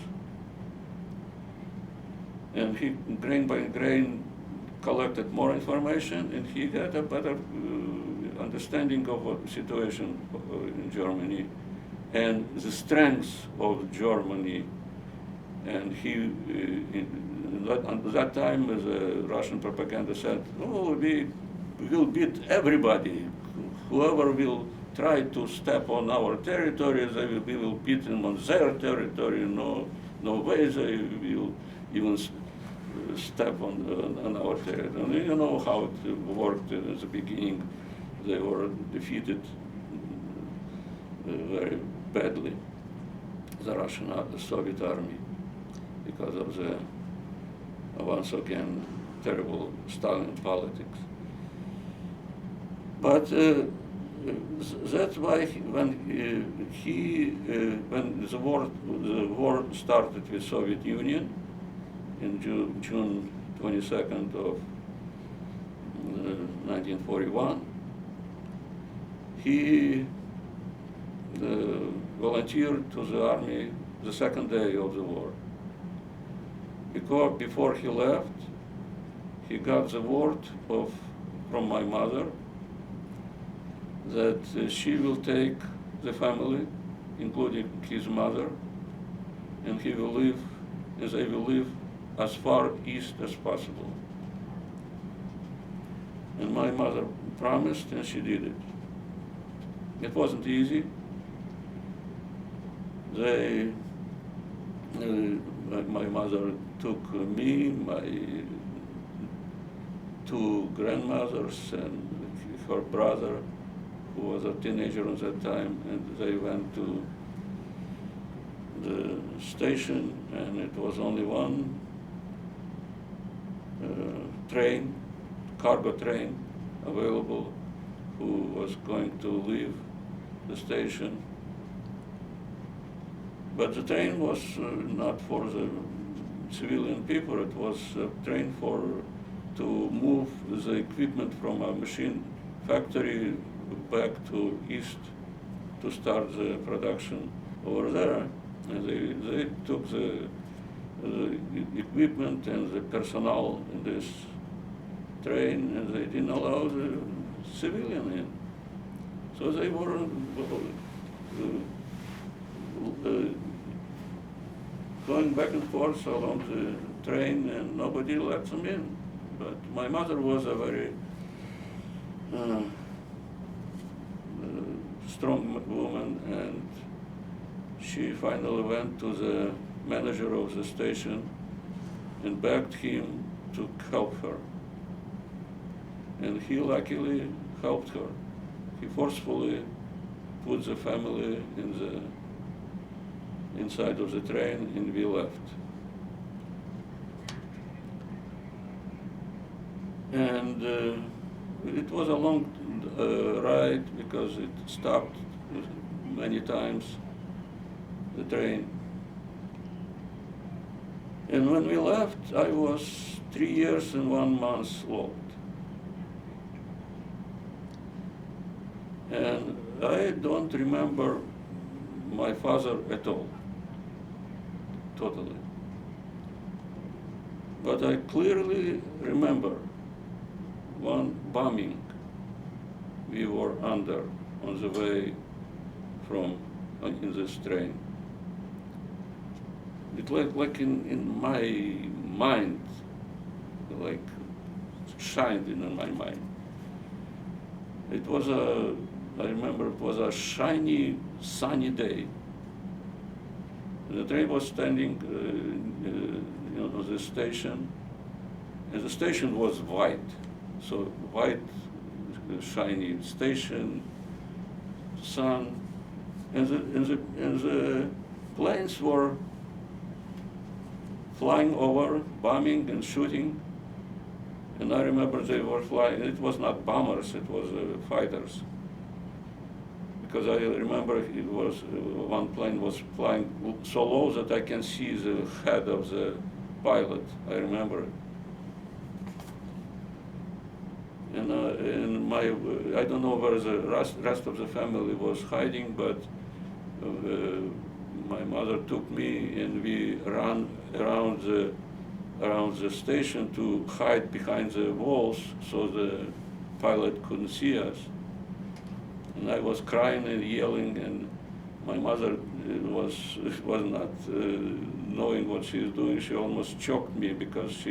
And he, grain by grain, collected more information, and he had a better understanding of the situation in Germany and the strength of Germany. And he, at that time, the Russian propaganda said, "Oh, we will beat everybody. Whoever will try to step on our territory, we will beat them on their territory. No way they will even step on our territory." And you know how it worked in the beginning. They were defeated very badly, the Russian, the Soviet army, because of the, once again, terrible Stalin politics. But that's why when the war started with Soviet Union in June 22nd of 1941, he volunteered to the army the second day of the war. Because before he left, he got the word from my mother that she will take the family, including his mother, and they will live as far east as possible. And my mother promised, and she did it. It wasn't easy. My mother took me, my two grandmothers, and her brother, who was a teenager at that time, and they went to the station, and it was only one train, cargo train, available, who was going to leave the station. But the train was not for the civilian people. It was a train to move the equipment from a machine factory back to east to start the production over there. And they took the equipment and the personnel in this train, and they didn't allow the civilian in. So they were going back and forth along the train, and nobody let them in. But my mother was a very strong woman, and she finally went to the manager of the station and begged him to help her. And he luckily helped her. He forcefully put the family inside of the train, and we left. And it was a long ride because it stopped many times, the train. And when we left, I was 3 years and 1 month old. And I don't remember my father at all, totally. But I clearly remember one bombing we were under on the way in this train. It like in my mind, like shined in my mind. It was I remember it was a shiny, sunny day. The train was standing on the station, and the station was white. So white, shiny station, sun, and the planes were flying over, bombing and shooting. And I remember they were flying. It was not bombers; it was fighters. Because I remember it was one plane was flying so low that I can see the head of the pilot. I remember it. And I don't know where the rest of the family was hiding, but my mother took me, and we ran around the station to hide behind the walls so the pilot couldn't see us. And I was crying and yelling, and my mother was not knowing what she was doing. She almost choked me because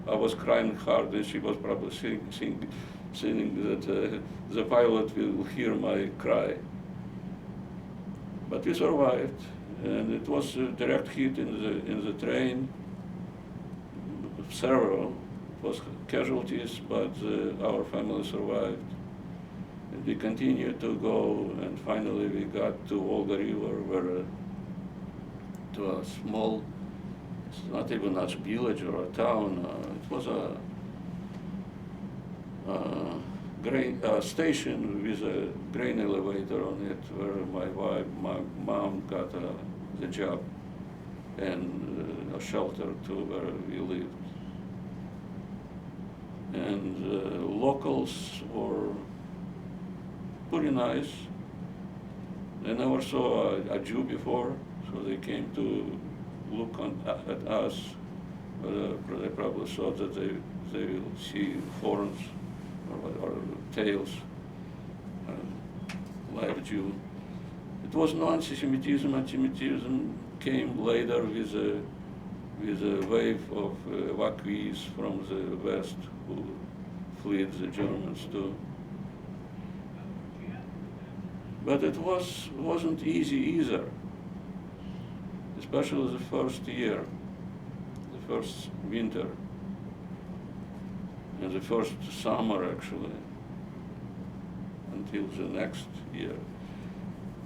I was crying hard, and she was probably thinking that the pilot will hear my cry. But we survived, and it was a direct hit in the train. Several. It was casualties, but our family survived. And we continued to go, and finally we got to Volga River, where to a small, it's not even a village or a town. It was a grain station with a grain elevator on it, where my mom got the job and a shelter to where we lived. And locals were pretty nice. They never saw a Jew before, so they came to look at us. But they probably thought that they will see horns or tails, live Jew. It was no anti-Semitism. Anti-Semitism came later with a wave of evacuees from the West who fled the Germans too. But it wasn't easy either, especially the first year, the first winter, and the first summer actually, until the next year.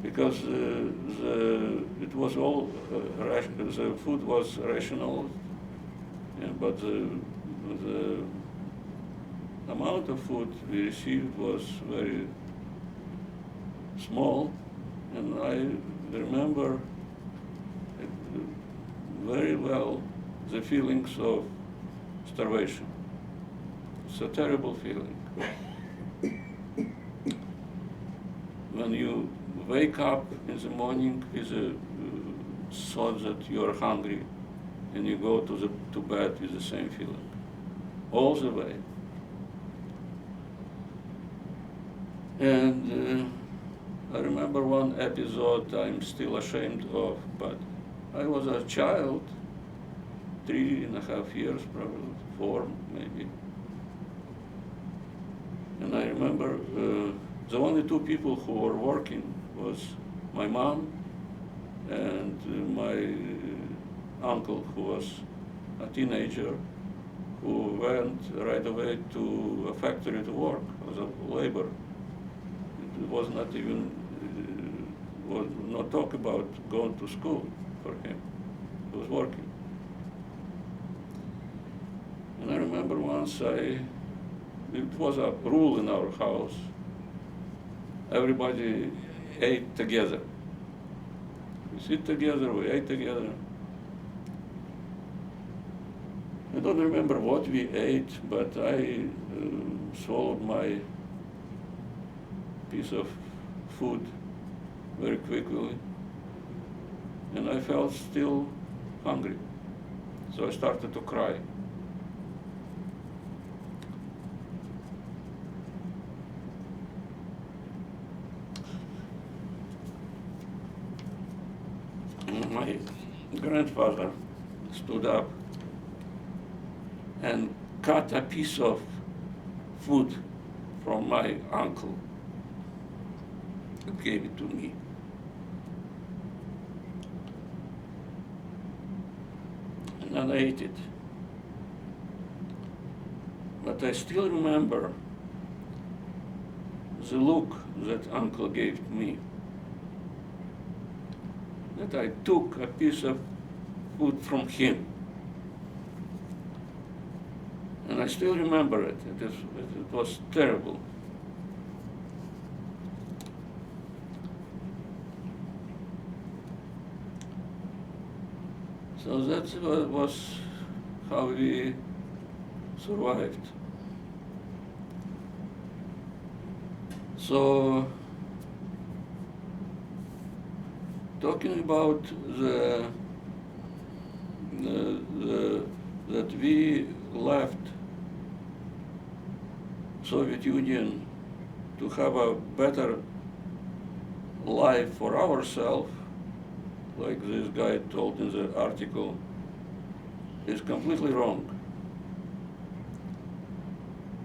Because it was all, the food was rational, but the amount of food we received was very small, and I remember very well the feelings of starvation. It's a terrible feeling. When you wake up in the morning with a thought that you are hungry, and you go to bed with the same feeling, all the way. And I remember one episode I'm still ashamed of, but I was a child, 3.5 years, probably 4 maybe. And I remember the only two people who were working was my mom and my uncle, who was a teenager, who went right away to a factory to work as a labor. It was not even, was not talk about going to school for him. He was working. And I remember once it was a rule in our house, everybody ate together. We sit together, we ate together. I don't remember what we ate, but I swallowed my piece of food very quickly, and I felt still hungry. So I started to cry. My grandfather stood up and cut a piece of food from my uncle and gave it to me. And then I ate it. But I still remember the look that uncle gave me. That I took a piece of food from him. And I still remember it. It was terrible. So that was how we survived. So, talking about that we left Soviet Union to have a better life for ourselves, like this guy told in the article, is completely wrong.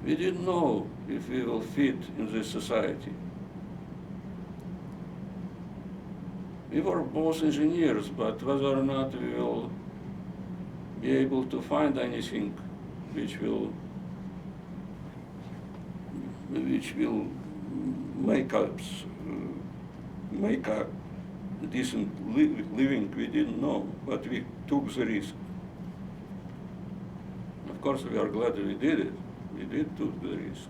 We didn't know if we will fit in this society. We were both engineers, but whether or not we will be able to find anything which will make us make a decent living, we didn't know, but we took the risk. Of course, we are glad we did it. We did took the risk.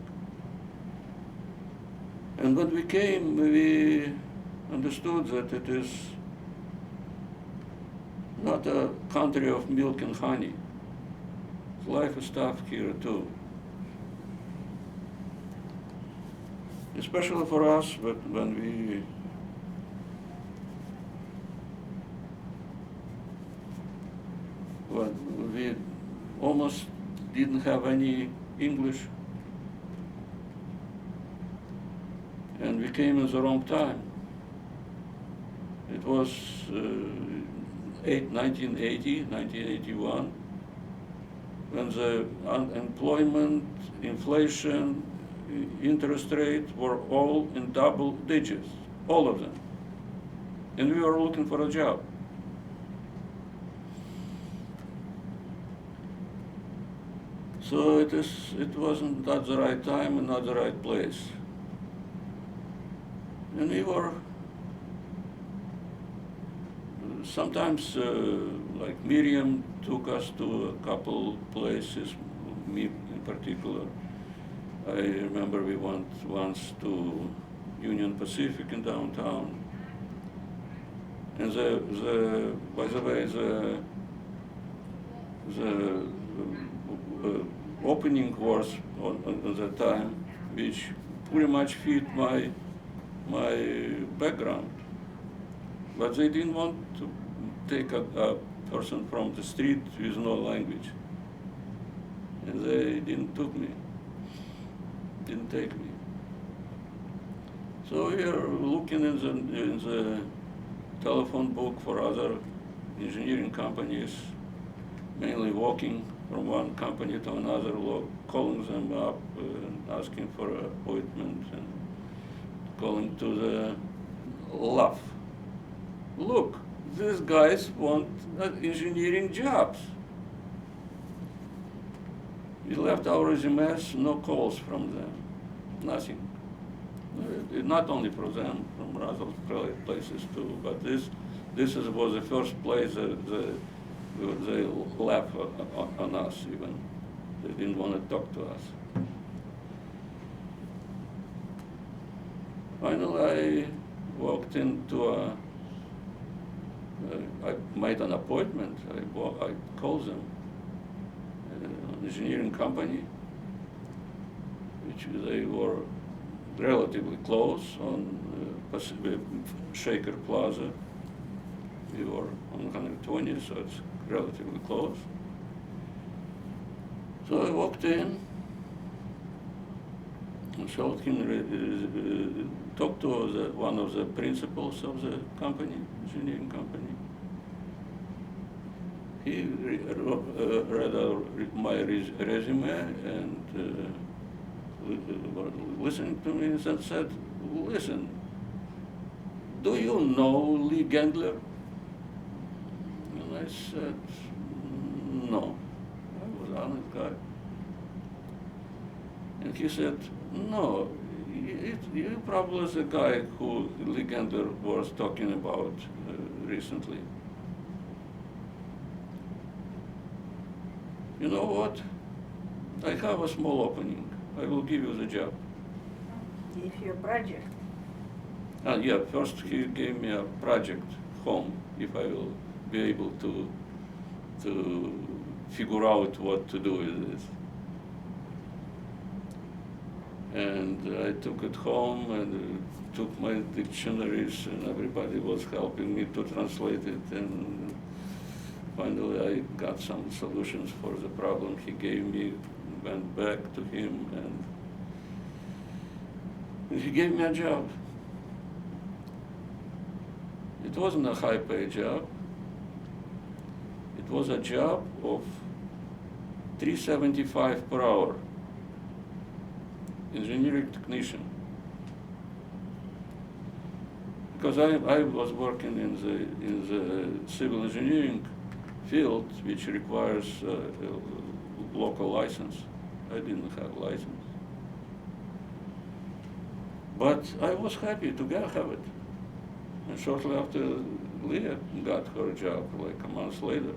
And when we came, we understood that it is not a country of milk and honey. Life is tough here too. Especially for us, but when we almost didn't have any English, and we came in the wrong time. It was 1980, 1981, when the unemployment, inflation, interest rate were all in double digits, all of them. And we were looking for a job. So it wasn't at the right time and not the right place. And we were sometimes, like Miriam took us to a couple places, me in particular. I remember we went once to Union Pacific in downtown. And by the way, the opening was on that time, which pretty much fit my background. But they didn't want to take a person from the street with no language. And they didn't take me. So we are looking in the telephone book for other engineering companies, mainly walking from one company to another, calling them up and asking for an appointment and calling to the laugh. Look, these guys want engineering jobs. We left our resumes, no calls from them, nothing. Not only from them, from other places too, but this was the first place they laughed on us even. They didn't want to talk to us. Finally, I walked into I made an appointment. I called them, an engineering company, which they were relatively close on Shaker Plaza. We were on 120, so it's relatively close. So I walked in and showed him, talked to one of the principals of the company, engineering company. He read my resume and listening to me and said, listen, do you know Lee Gendler? And I said, no. I was an honest guy. And he said, no, you probably is the guy who Lee Gendler was talking about recently. You know what? I have a small opening. I will give you the job. If your project. Yeah, first he gave me a project home, if I will be able to figure out what to do with it. And I took it home and took my dictionaries, and everybody was helping me to translate it. And finally, I got some solutions for the problem he gave me, went back to him, and he gave me a job. It wasn't a high-paid job. It was a job of $3.75 per hour, engineering technician. Because I was working in the civil engineering field, which requires a local license. I didn't have license. But I was happy to have it. And shortly after, Leah got her job, like a month later.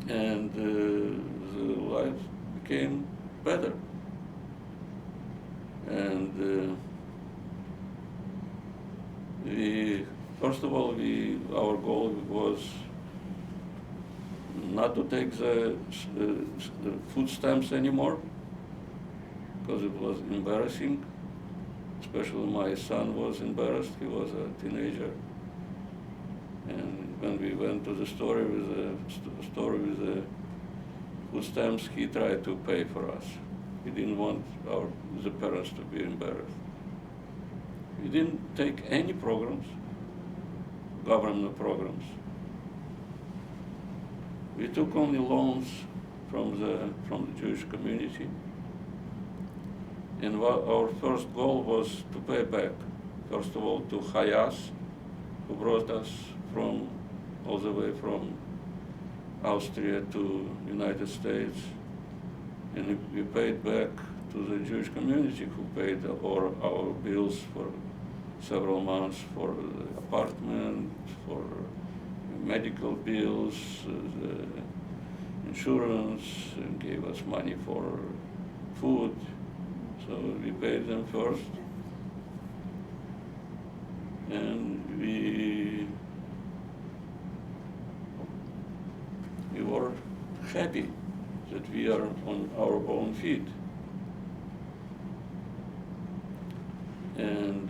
And the life became better. And first of all, our goal was not to take the food stamps anymore, because it was embarrassing. Especially my son was embarrassed. He was a teenager. And when we went to the store with the food stamps, he tried to pay for us. He didn't want the parents to be embarrassed. We didn't take any programs, government programs. We took only loans from the Jewish community. And our first goal was to pay back, first of all, to Hayas, who brought us all the way from Austria to United States. And we paid back to the Jewish community, who paid our bills for several months, for the apartment, for medical bills, the insurance, and gave us money for food. So we paid them first. And we were happy that we are on our own feet. And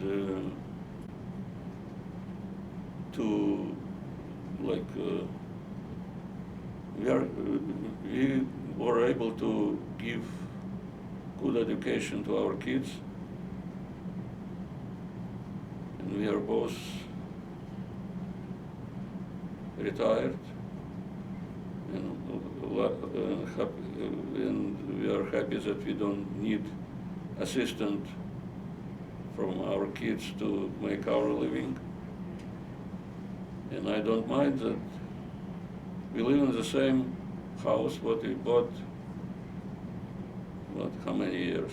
we were able to give good education to our kids. And we are both retired. And we are happy that we don't need assistance from our kids to make our living. And I don't mind that we live in the same house what we bought, how many years?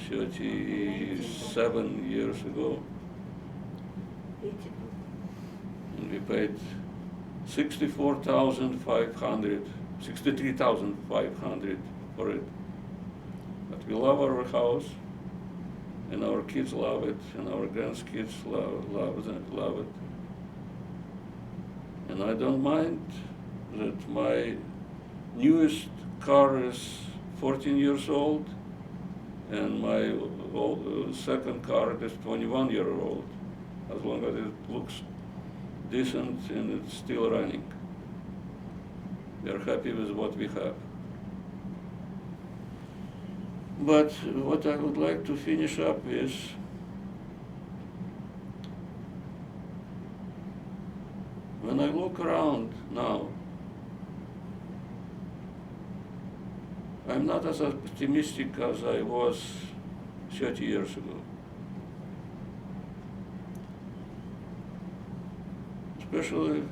37 years ago. And we paid $63,500 for it. But we love our house, and our kids love it, and our grandkids love it. And I don't mind that my newest car is 14 years old, and my second car is 21-year-old, as long as it looks decent and it's still running. We are happy with what we have. But what I would like to finish up is when I look around now, I'm not as optimistic as I was 30 years ago. Especially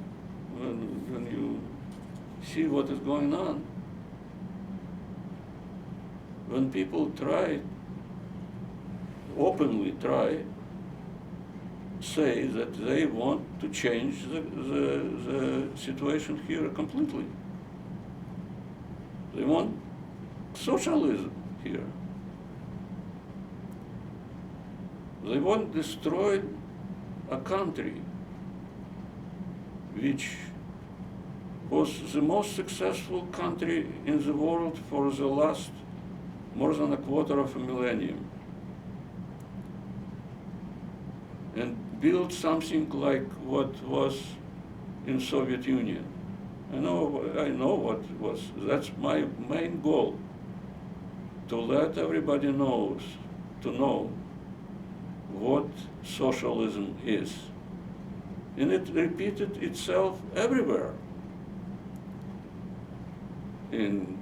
when you see what is going on. When people openly say that they want to change the situation here completely. They want socialism here. They want to destroy a country which was the most successful country in the world for the last more than a quarter of a millennium, and build something like what was in Soviet Union. I know what was. That's my main goal, to let everybody know what socialism is. And it repeated itself everywhere. In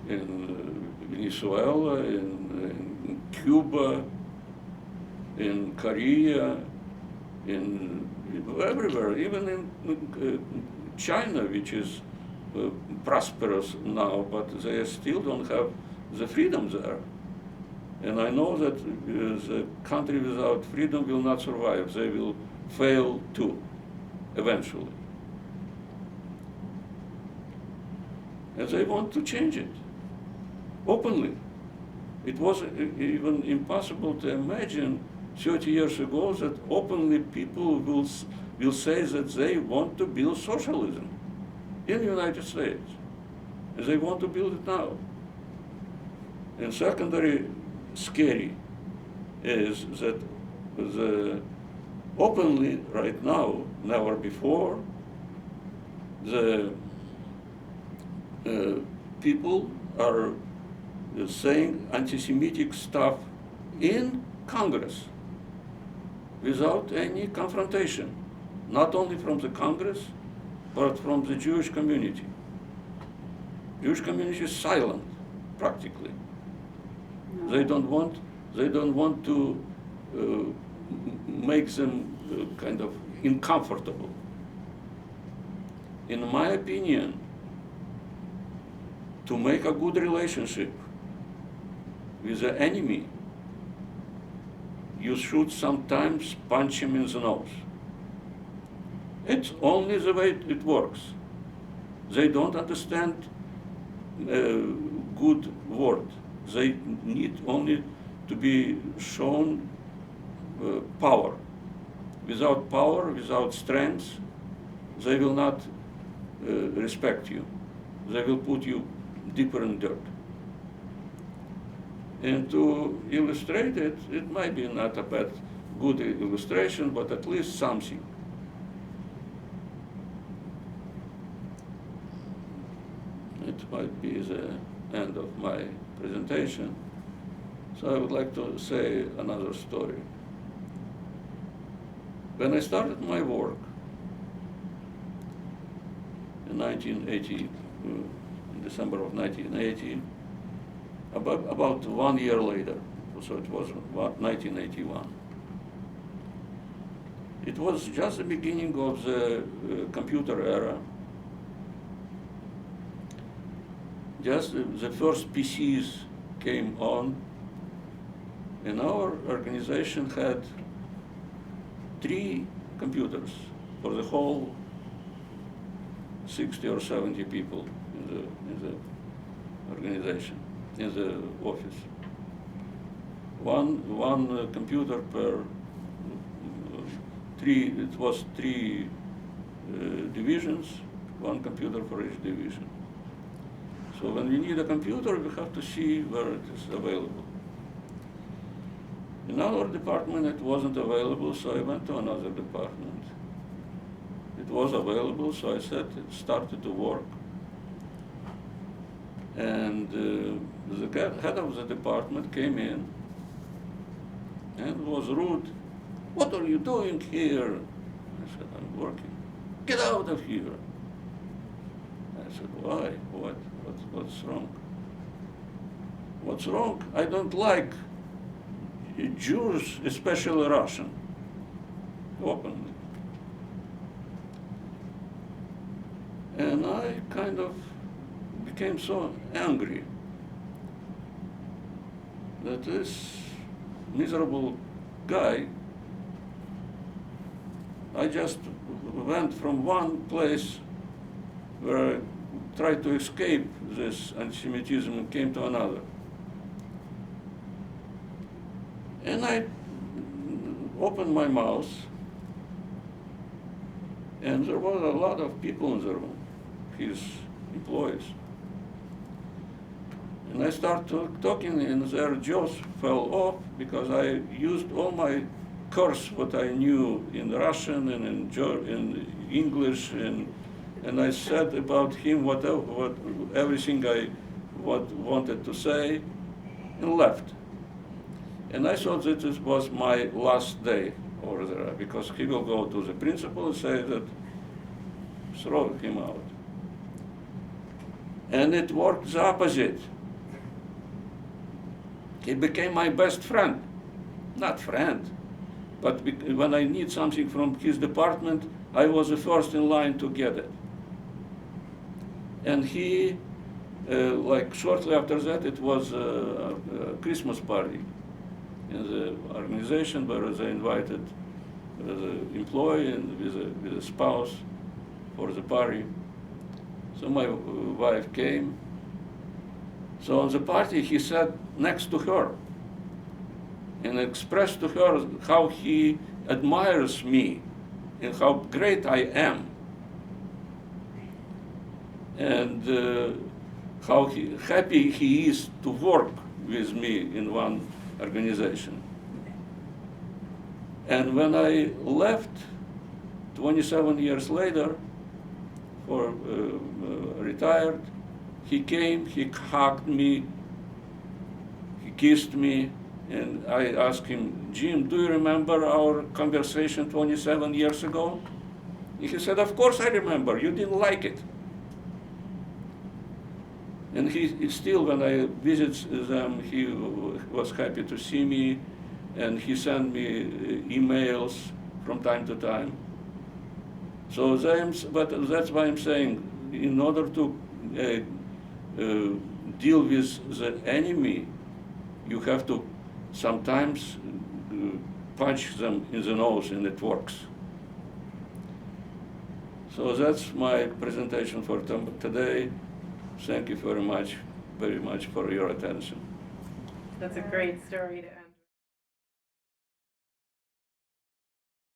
Venezuela, in Cuba, in Korea, everywhere, even in China, which is prosperous now, but they still don't have the freedom there. And I know that the country without freedom will not survive. They will fail too, eventually. And they want to change it openly. It was even impossible to imagine 30 years ago that openly people will say that they want to build socialism in the United States. And they want to build it now. And secondary scary is that the openly right now, never before, the people are saying anti-Semitic stuff in Congress without any confrontation, not only from the Congress, but from the Jewish community. Jewish community is silent, practically. No. They don't want to make them kind of uncomfortable. In my opinion, to make a good relationship with the enemy, you should sometimes punch him in the nose. It's only the way it works. They don't understand good word. They need only to be shown power. Without power, without strength, they will not respect you. They will put you deeper in dirt. And to illustrate it, it might be not a bad, good illustration, but at least something. It might be the end of my presentation. So I would like to say another story. When I started my work in 1980, in December of 1980, about 1 year later, so it was 1981. It was just the beginning of the computer era. Just the first PCs came on, and our organization had 3 computers for the whole 60 or 70 people in the organization, in the office. One computer per 3. It was 3 divisions, 1 computer for each division. So when we need a computer, we have to see where it is available. In our department, it wasn't available, so I went to another department. It was available, so I started to work. And the head of the department came in and was rude. "What are you doing here?" I said, "I'm working." "Get out of here." I said, "Why? What's wrong?" "What's wrong? I don't like Jews, especially Russian," openly. And I kind of became so angry that this miserable guy, I just went from one place where I tried to escape this anti-Semitism and came to another. And I opened my mouth, and there was a lot of people in the room, his employees. And I started talking, and their jaws fell off because I used all my curse, what I knew in Russian and in English, and I said about him everything I wanted to say, and left. And I thought that it was my last day over there, because he will go to the principal and say that throw him out. And it worked the opposite. He became my best friend. Not friend, but when I need something from his department, I was the first in line to get it. And he, like shortly after that, it was a Christmas party in the organization where they invited the employee and with a spouse for the party. So my wife came. So on the party, he sat next to her and expressed to her how he admires me and how great I am, and how happy he is to work with me in one organization. And when I left 27 years later, for retired, he came, he hugged me, he kissed me, and I asked him, Jim, do you remember our conversation 27 years ago? And he said, of course I remember, you didn't like it. And he still, when I visit them, he was happy to see me, and he sent me emails from time to time. So but that's why I'm saying, in order to deal with the enemy, you have to sometimes punch them in the nose, and it works. So that's my presentation for today. Thank you very much for your attention. That's a great story to end.